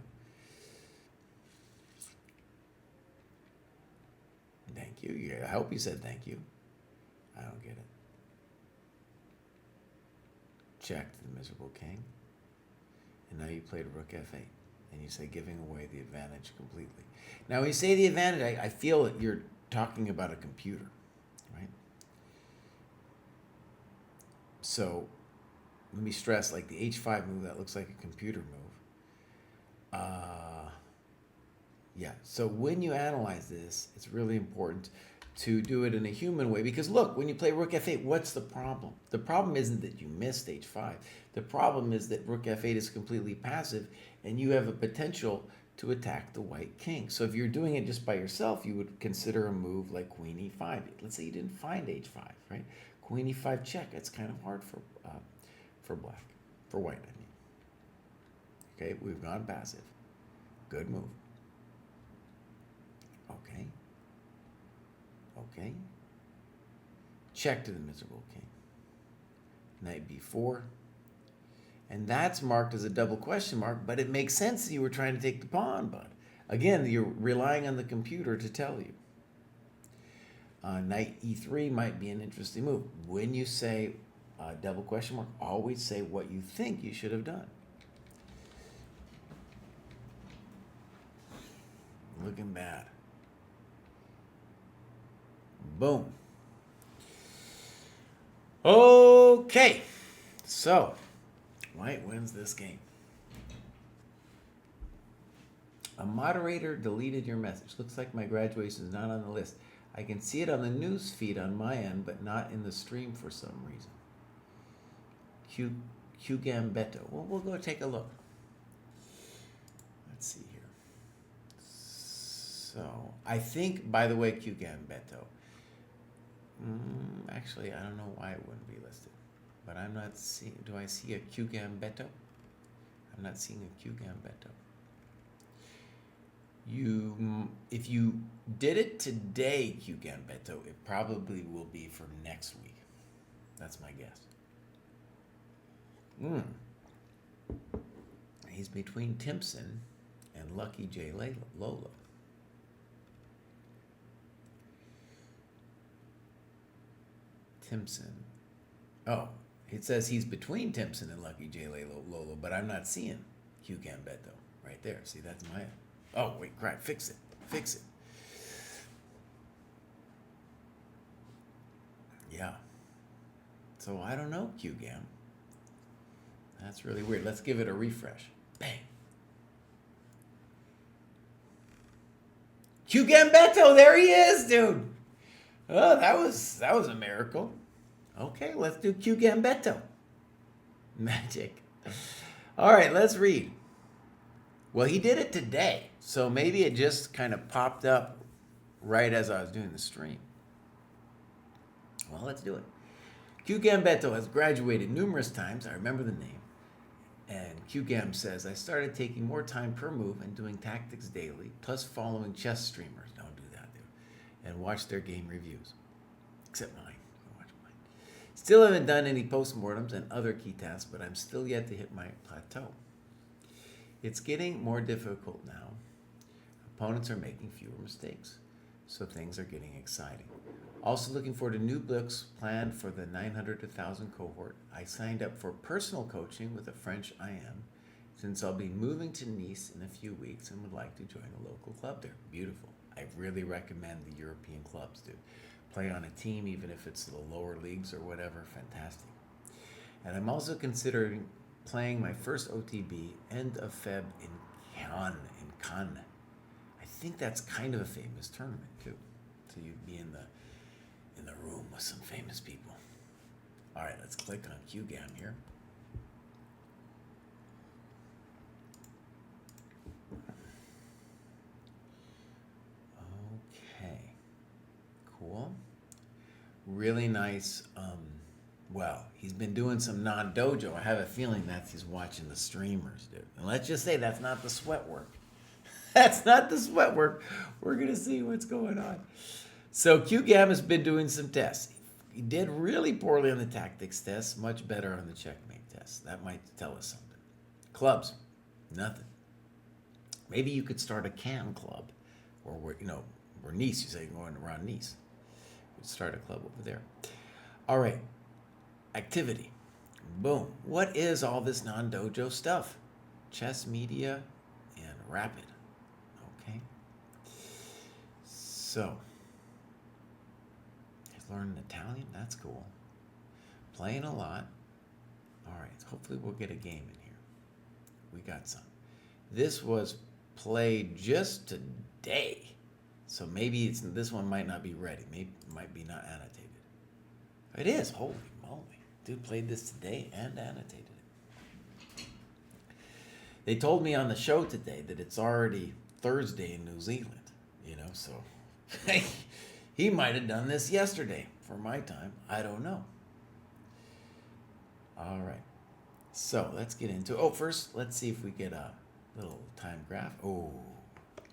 Thank you. Yeah, I hope you said thank you. I don't get it. Check the miserable king. And now you played rook f8. And you say giving away the advantage completely. Now, when you say the advantage, I feel that you're talking about a computer, right? So let me stress, like the h5 move, that looks like a computer move. Yeah, so when you analyze this, it's really important to do it in a human way, because look, when you play rook f8, what's the problem? The problem isn't that you missed h5. The problem is that rook f8 is completely passive, and you have a potential to attack the white king. So if you're doing it just by yourself, you would consider a move like queen e5. Let's say you didn't find h5, right? Queen e5 check. It's kind of hard for black, for white, I mean. Okay, we've gone passive. Good move. Okay. Okay. Check to the miserable king. Knight b4. And that's marked as a double question mark, but it makes sense that you were trying to take the pawn, bud. Again, you're relying on the computer to tell you. Knight e3 might be an interesting move. When you say double question mark, always say what you think you should have done. Looking bad. Boom. Okay. So, white wins this game. A moderator deleted your message. Looks like my graduation is not on the list. I can see it on the news feed on my end, but not in the stream for some reason. Q Gambetto. Well, we'll go take a look. Let's see here. So, I think, by the way, Q Gambetto. Actually, I don't know why it wouldn't be listed. But I'm not seeing, do I see a Q Gambetto? I'm not seeing a Q Gambetto. If you did it today, Q Gambetto, it probably will be for next week. That's my guess. He's between Timpson and Lucky J. Lola. Timpson. Oh, it says he's between Timpson and Lucky J. Lola, but I'm not seeing Q Gambetto right there. See, that's my... Oh, wait, crap. Fix it. Fix it. Yeah. So, I don't know, Q Gam. That's really weird. Let's give it a refresh. Bang. Q Gambetto, there he is, dude. Oh, that was a miracle. Okay, let's do Q Gambetto. Magic. All right, let's read. Well, he did it today, so maybe it just kind of popped up right as I was doing the stream. Well, let's do it. Q Gambetto has graduated numerous times. I remember the name. And Q Gam says, I started taking more time per move and doing tactics daily, plus following chess streamers. Don't do that, dude. And watch their game reviews. Except mine. Watch mine. Still haven't done any postmortems and other key tasks, but I'm still yet to hit my plateau. It's getting more difficult now. Opponents are making fewer mistakes, so things are getting exciting. Also looking forward to new books planned for the 900 to 1,000 cohort. I signed up for personal coaching with a French IM, since I'll be moving to Nice in a few weeks and would like to join a local club there. Beautiful. I really recommend the European clubs, dude. Play on a team, even if it's the lower leagues or whatever. Fantastic. And I'm also considering playing my first OTB end of Feb in Cannes. I think that's kind of a famous tournament too. So you'd be in the room with some famous people. All right, let's click on QGAM here. Okay, cool. Really nice. Well, he's been doing some non-dojo. I have a feeling that he's watching the streamers, dude. And let's just say that's not the sweat work. That's not the sweat work. We're going to see what's going on. So QGAM has been doing some tests. He did really poorly on the tactics test, much better on the checkmate test. That might tell us something. Clubs, nothing. Maybe you could start a Cannes club, or or Nice. You say you're going around Nice. We'd start a club over there. All right. Activity. Boom. What is all this non-dojo stuff? Chess Media and Rapid. Okay. So, he's learning Italian. That's cool. Playing a lot. All right. Hopefully we'll get a game in here. We got some. This was played just today. So maybe this one might not be ready. Maybe it might be not annotated. It is. Holy moly. Dude played this today and annotated it. They told me on the show today that it's already Thursday in New Zealand. So he might have done this yesterday for my time. I don't know. All right. So let's get into it. Oh, first, let's see if we get a little time graph. Oh,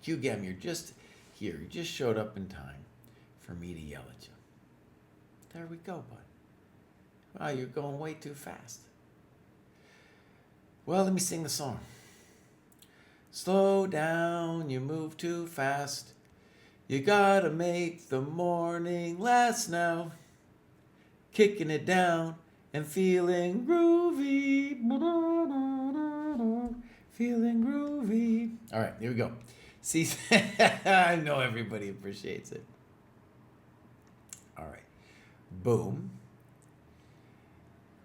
QGAM, you're just here. You just showed up in time for me to yell at you. There we go, bud. Wow, you're going way too fast. Well, let me sing the song. Slow down, you move too fast. You gotta make the morning last now. Kicking it down and feeling groovy. Feeling groovy. All right, here we go. See, I know everybody appreciates it. All right. Boom.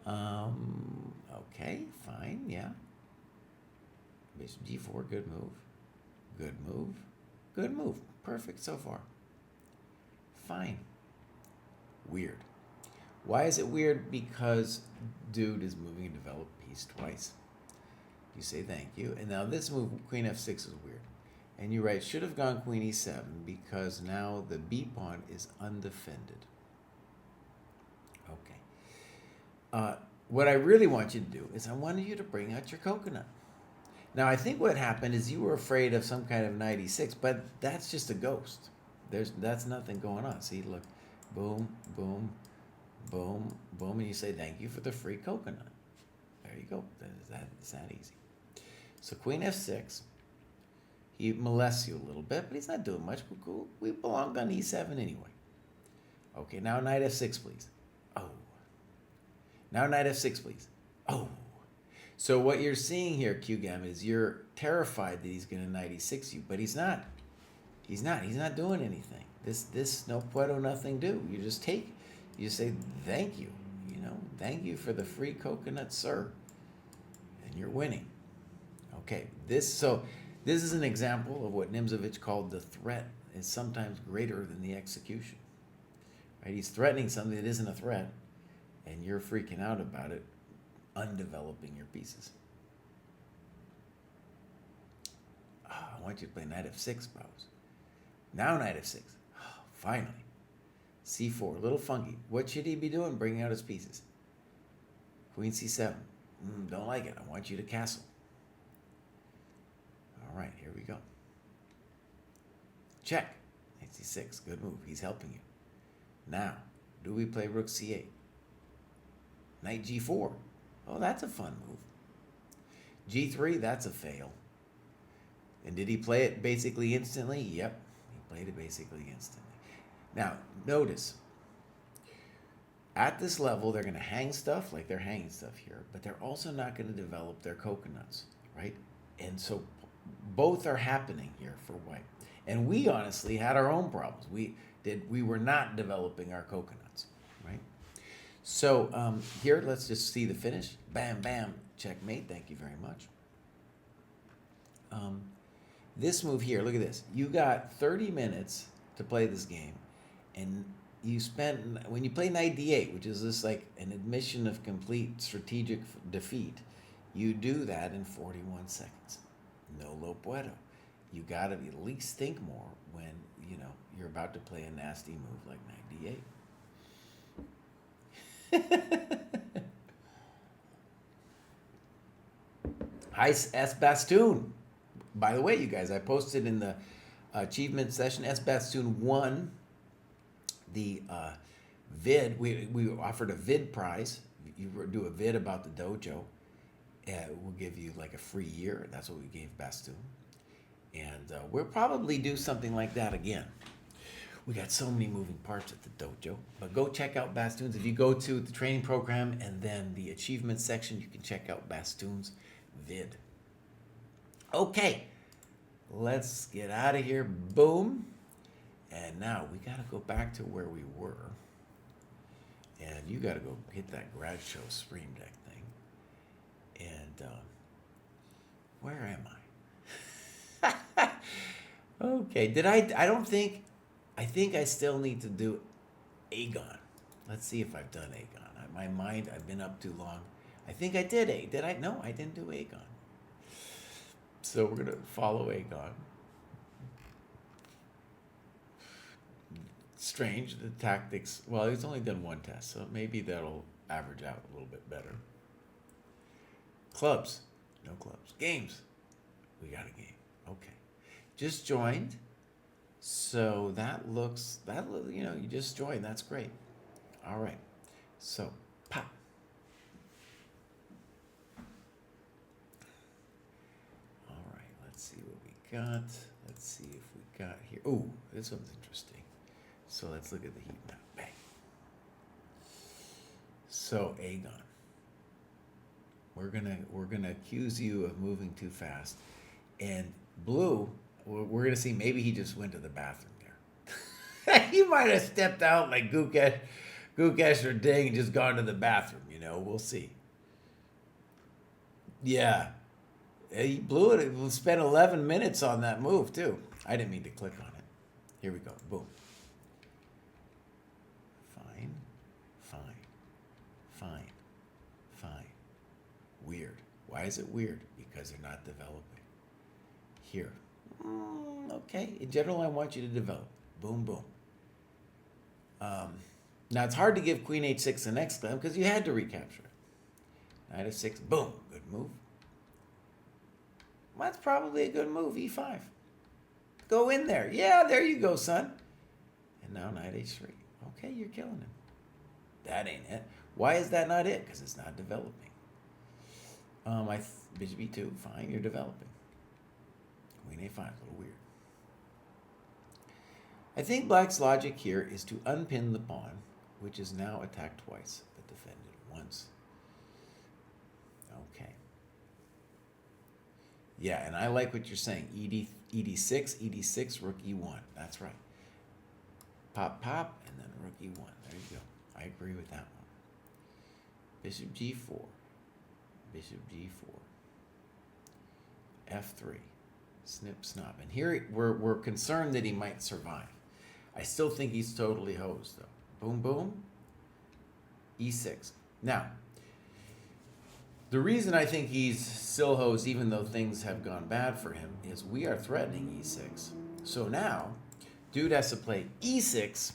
Okay, fine, yeah. Bishop g4, good move. Good move. Good move. Perfect so far. Fine. Weird. Why is it weird? Because dude is moving a developed piece twice. You say thank you. And now this move, queen f6, is weird. And you write, should have gone queen e7 because now the b pawn is undefended. Okay. What I really want you to do is I wanted you to bring out your coconut. Now, I think what happened is you were afraid of some kind of knight e6, but that's just a ghost. That's nothing going on. See, look, boom, boom, boom, boom, and you say thank you for the free coconut. There you go. It's that easy. So queen f6. He molests you a little bit, but he's not doing much. Cool. We belonged on e7 anyway. Okay, now knight f6, please. Oh. Now knight f6, please. Oh. So what you're seeing here, QGAM, is you're terrified that he's going to knight e6 you, but he's not. He's not doing anything. This no puedo nothing do. You just take, you say thank you. Thank you for the free coconut, sir. And you're winning. Okay, this is an example of what Nimzovich called the threat is sometimes greater than the execution. Right? He's threatening something that isn't a threat, and you're freaking out about it, undeveloping your pieces. Oh, I want you to play knight f6, bros. Now knight f6. Oh, finally. c4, a little funky. What should he be doing? Bringing out his pieces. Queen c7. Don't like it. I want you to castle. All right, here we go. Check. Knight c6. Good move. He's helping you. Now, do we play rook c8? Knight g4. Oh, that's a fun move. g3, that's a fail. And did he play it basically instantly? Yep, he played it basically instantly. Now, notice, at this level, they're going to hang stuff like they're hanging stuff here, but they're also not going to develop their coconuts, right? And so both are happening here for white. And we honestly had our own problems. We were not developing our coconuts, right? So here, let's just see the finish. Bam, bam, checkmate. Thank you very much. This move here, look at this. You got 30 minutes to play this game, and you spent, when you play knight d8, which is this like an admission of complete strategic defeat, you do that in 41 seconds. No lo puedo. You got to at least think more when, you're about to play a nasty move like knight d8. Hi, S. Bastoon. By the way, you guys, I posted in the achievement session, S. Bastoon won the vid. We offered a vid prize. You do a vid about the dojo. We'll give you like a free year. That's what we gave Bastoon. And we'll probably do something like that again. We got so many moving parts at the dojo. But go check out Bastoon's. If you go to the training program and then the achievement section, you can check out Bastoon's vid. Okay, let's get out of here. Boom. And now we got to go back to where we were. And you got to go hit that Grad Show Stream Deck thing. And where am I? Okay, I think I still need to do Aegon. Let's see if I've done Aegon. My mind, I've been up too long. I think I did A. Did I? No, I didn't do Aegon. So we're going to follow Aegon. Strange, the tactics. Well, he's only done one test, so maybe that'll average out a little bit better. Clubs. No clubs. Games. We got a game. Okay. Just joined. So you just joined. That's great. All right. So, pop. All right. Let's see what we got. Let's see if we got here. Oh, this one's interesting. So let's look at the heat map. Bang. So Aegon. We're gonna accuse you of moving too fast. And Blue, we're gonna see maybe he just went to the bathroom there. He might have stepped out like Gukesh or Ding and just gone to the bathroom, we'll see. Yeah. He blew it. He spent 11 minutes on that move too. I didn't mean to click on it. Here we go. Boom. Fine. Weird. Why is it weird? Because they're not developing. Here. Okay. In general, I want you to develop. Boom, boom. Now, it's hard to give Queen H6 the next time because you had to recapture it. Knight F6. Boom. Good move. Well, that's probably a good move. E5. Go in there. Yeah, there you go, son. And now Knight H3. Okay, you're killing him. That ain't it. Why is that not it? Because it's not developing. Bishop E2, fine, you're developing. Queen A5, a little weird. I think Black's logic here is to unpin the pawn, which is now attacked twice, but defended once. Okay. Yeah, and I like what you're saying. ED6, rook E1. That's right. Pop, pop, and then rook E1. There you go. I agree with that one. Bishop G4. Bishop G4. F3. Snip, snop. And here we're concerned that he might survive. I still think he's totally hosed, though. Boom, boom. E6. Now, the reason I think he's still hosed, even though things have gone bad for him, is we are threatening E6. So now, dude has to play E6,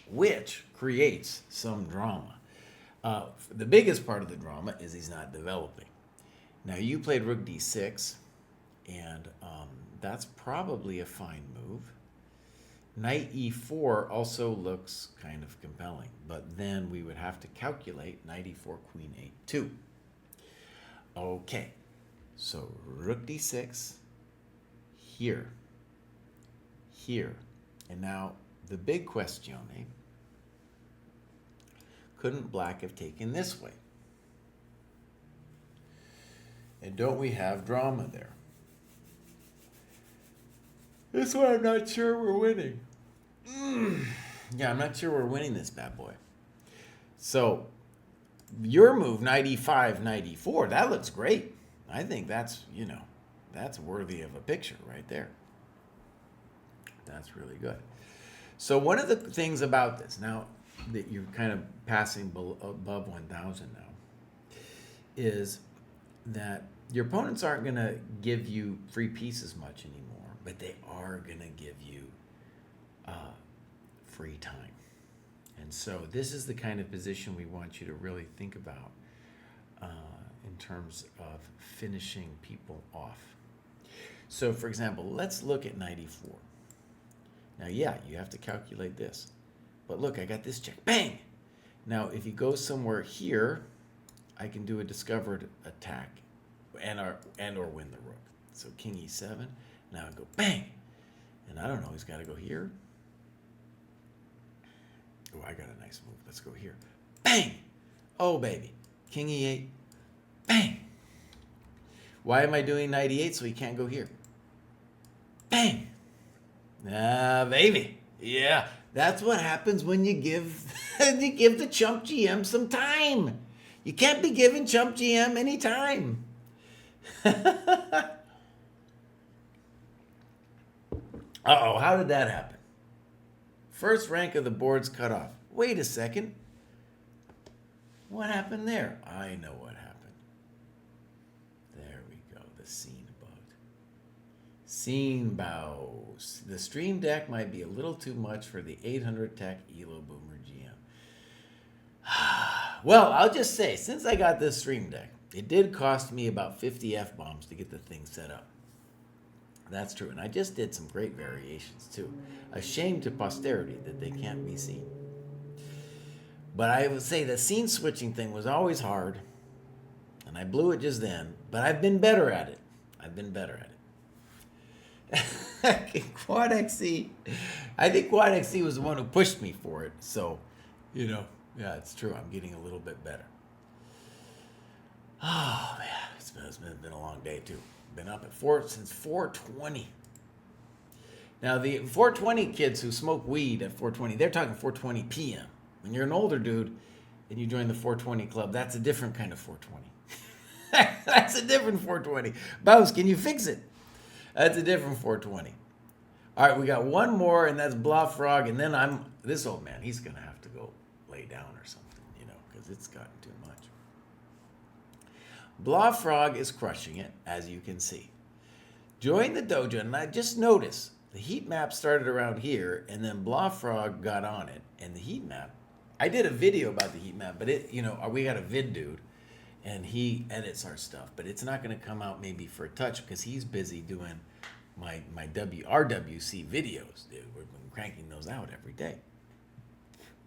which creates some drama. The biggest part of the drama is he's not developing. Now, you played rook d6, and that's probably a fine move. Knight e4 also looks kind of compelling, but then we would have to calculate knight e4, queen a2. Okay, so rook d6, here, and now the big question, couldn't Black have taken this way? And don't we have drama there? This one I'm not sure we're winning. Yeah, I'm not sure we're winning this bad boy. So, your move, knight e5, knight e4, that looks great. I think that's, that's worthy of a picture right there. That's really good. So one of the things about this, now that you're kind of passing above 1,000 now, is that your opponents aren't going to give you free pieces much anymore, but they are going to give you free time. And so this is the kind of position we want you to really think about in terms of finishing people off. So, for example, let's look at knight e4. Now, yeah, you have to calculate this. But look, I got this check. Bang! Now, if he goes somewhere here, I can do a discovered attack and or win the rook. So king e7. Now I go bang! And I don't know, he's got to go here. Oh, I got a nice move. Let's go here. Bang! Oh, baby. King e8. Bang! Why am I doing knight e8 so he can't go here? Bang! Ah, baby. Yeah, that's what happens when you give the chump GM some time. You can't be giving chump GM any time. Uh-oh, how did that happen? First rank of the board's cut off. Wait a second. What happened there? I know what happened. There we go. The scene bugged. Scene bows. The stream deck might be a little too much for the 800 tech Elo Boomer GM. Well, I'll just say, since I got this stream deck, it did cost me about 50 F-bombs to get the thing set up. That's true. And I just did some great variations, too. A shame to posterity that they can't be seen. But I would say the scene switching thing was always hard. And I blew it just then. But I've been better at it. Quad XC. I think Quad XC was the one who pushed me for it. So, yeah, it's true. I'm getting a little bit better. Oh, man. It's been a long day, too. Been up at since 4:20. Now, the 4:20 kids who smoke weed at 4:20, they're talking 4:20 p.m. When you're an older dude and you join the 4:20 club, that's a different kind of 4:20. That's a different 4:20. Bows, can you fix it? That's a different 4:20. All right, we got one more, and that's Bluff Frog, and then this old man, he's going to have to go lay down or something, because it's gotten too much. Bluff Frog is crushing it, as you can see. Join the dojo, and I just noticed the heat map started around here, and then Bluff Frog got on it, and the heat map, I did a video about the heat map, but we got a vid dude, and he edits our stuff, but it's not going to come out maybe for a touch because he's busy doing my RWC videos. Dude, we've been cranking those out every day.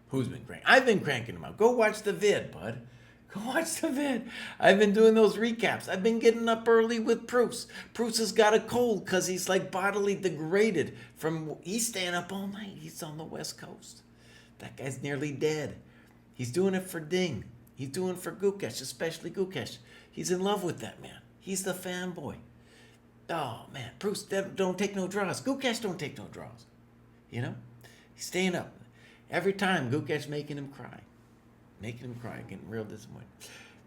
Who's been cranking? I've been cranking them out. Go watch the vid, bud. Go watch the vid. I've been doing those recaps. I've been getting up early with Pruess. Pruess has got a cold because he's like bodily degraded he's staying up all night. He's on the West Coast. That guy's nearly dead. He's doing it for Ding. He's doing it for Gukesh, especially Gukesh. He's in love with that man. He's the fanboy. Oh, man. Pruess don't take no draws. Gukesh don't take no draws. He's staying up. Every time, Gukesh making him cry. Getting real disappointed.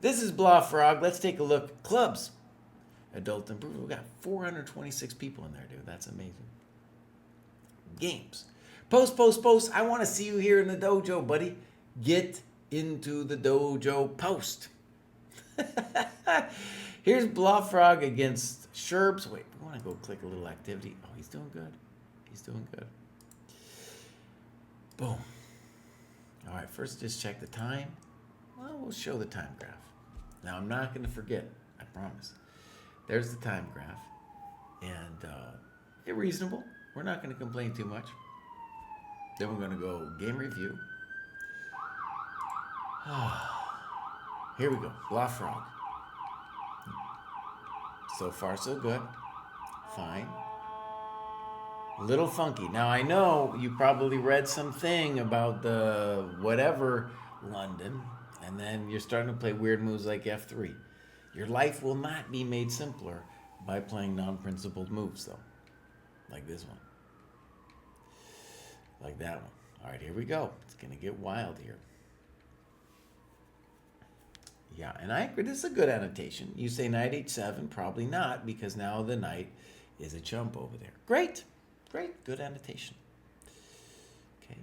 This is Bluff Frog. Let's take a look. Clubs. Adult Improvement. We got 426 people in there, dude. That's amazing. Games. Post. I want to see you here in the dojo, buddy. Get into the dojo post. Here's Bluff Frog against Sherbs. Wait, we want to go click a little activity. Oh, he's doing good. Boom. All right, first just check the time. Well, we'll show the time graph. Now, I'm not going to forget, I promise. There's the time graph. And they're reasonable. We're not going to complain too much. Then we're going to go game review. Here we go, Bluff Frog. So far, so good. Fine. A little funky. Now, I know you probably read something about the whatever London, and then you're starting to play weird moves like F3. Your life will not be made simpler by playing non-principled moves, though. Like this one. Like that one. All right, here we go. It's going to get wild here. Yeah, and I agree. This is a good annotation. You say knight h7, probably not, because now the knight is a chump over there. Great. Good annotation. Okay.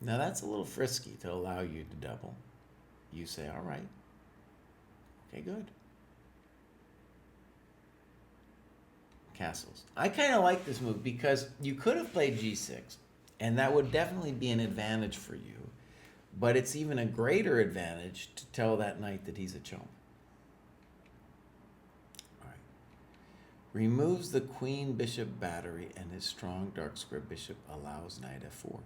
Now that's a little frisky to allow you to double. You say, all right. Okay, good. Castles. I kind of like this move because you could have played g6, and that would definitely be an advantage for you. But it's even a greater advantage to tell that knight that he's a chump. All right. Removes the queen bishop battery, and his strong dark square bishop allows knight f4.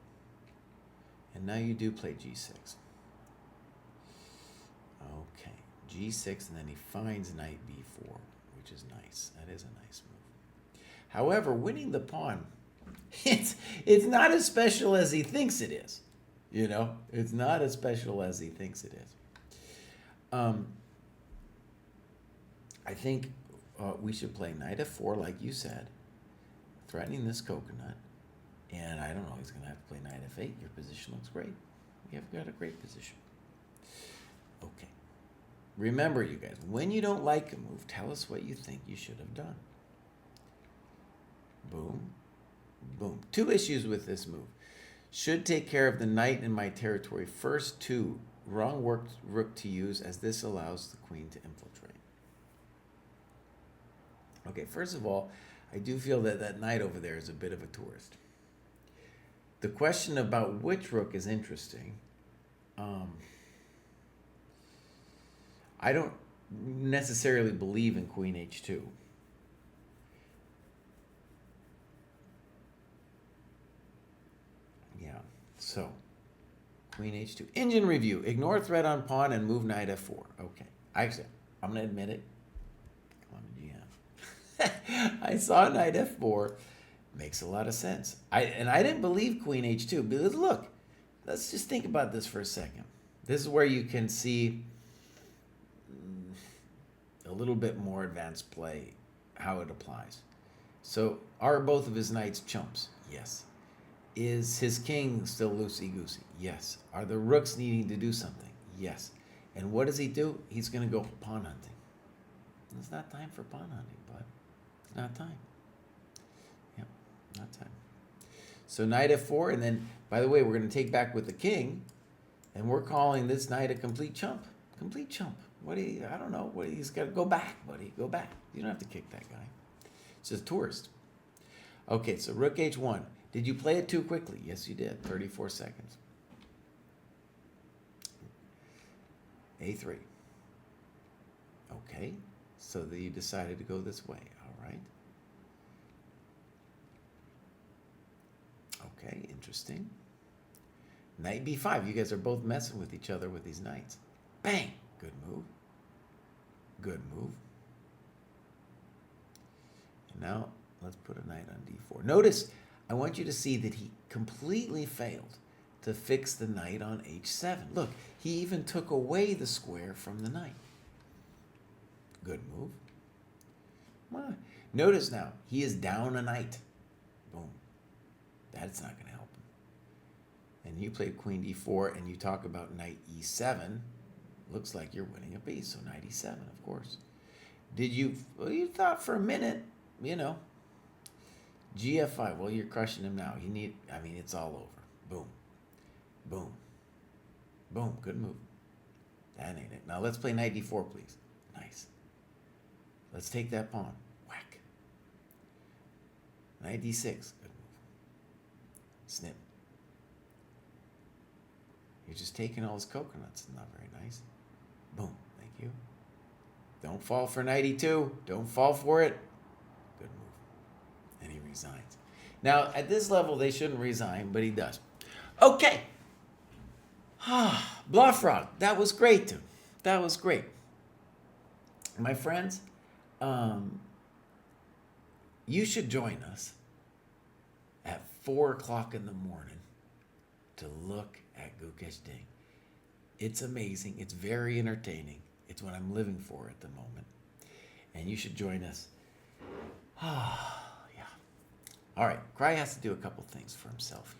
And now you do play g6. Okay, g6, and then he finds knight b4, which is nice. That is a nice move. However, winning the pawn, it's not as special as he thinks it is. It's not as special as he thinks it is. I think we should play knight f4, like you said, threatening this coconut. And I don't know, he's going to have to play knight f8. Your position looks great. You've got a great position. Okay. Remember, you guys, when you don't like a move, tell us what you think you should have done. Boom. Boom. 2 issues with this move. Should take care of the knight in my territory first. 2, wrong rook to use, as this allows the queen to infiltrate. Okay, first of all, I do feel that that knight over there is a bit of a tourist. The question about which rook is interesting. I don't necessarily believe in queen h2. Yeah, so queen h2. Engine review. Ignore threat on pawn and move knight f4. Okay, actually, I'm going to admit it. Come on, GM. I saw knight f4. Makes a lot of sense. I didn't believe queen h2, because look, let's just think about this for a second. This is where you can see a little bit more advanced play, how it applies. So are both of his knights chumps? Yes. Is his king still loosey-goosey? Yes. Are the rooks needing to do something? Yes. And what does he do? He's going to go pawn hunting. It's not time for pawn hunting, bud. It's not time. Yep, not time. So knight f4, and then, by the way, we're going to take back with the king, and we're calling this knight a complete chump. Complete chump. What do you, I don't know. What, he's got to go back, buddy. Go back. You don't have to kick that guy. It's just a tourist. Okay, so rook h1. Did you play it too quickly? Yes, you did. 34 seconds. a3. Okay, so you decided to go this way. All right. Okay, interesting. Knight b5. You guys are both messing with each other with these knights. Bang! Good move. Good move. And now let's put a knight on d4. Notice, I want you to see that he completely failed to fix the knight on h7. Look, he even took away the square from the knight. Good move. Come on. Notice now, he is down a knight. Boom. That's not going to help him. And you played queen d4, and you talk about knight e7. Looks like you're winning a piece, so knight e7, of course. Did you, well, you thought for a minute, you know, gf5, well, you're crushing him now. You need, I mean, it's all over. Boom. Boom. Boom. Good move. That ain't it. Now let's play knight d4, please. Nice. Let's take that pawn. Whack. Knight d6. Good move. Snip. You're just taking all his coconuts. Not very nice. Boom. Thank you. Don't fall for knight e2. Don't fall for it. Good move. And he resigns. Now, at this level, they shouldn't resign, but he does. Okay. Blauffrog. That was great, too. That was great. My friends, you should join us at 4 o'clock in the morning to look at Gukesh Ding. It's amazing. It's very entertaining. It's what I'm living for at the moment. And you should join us. Yeah. All right. Kraai has to do a couple things for himself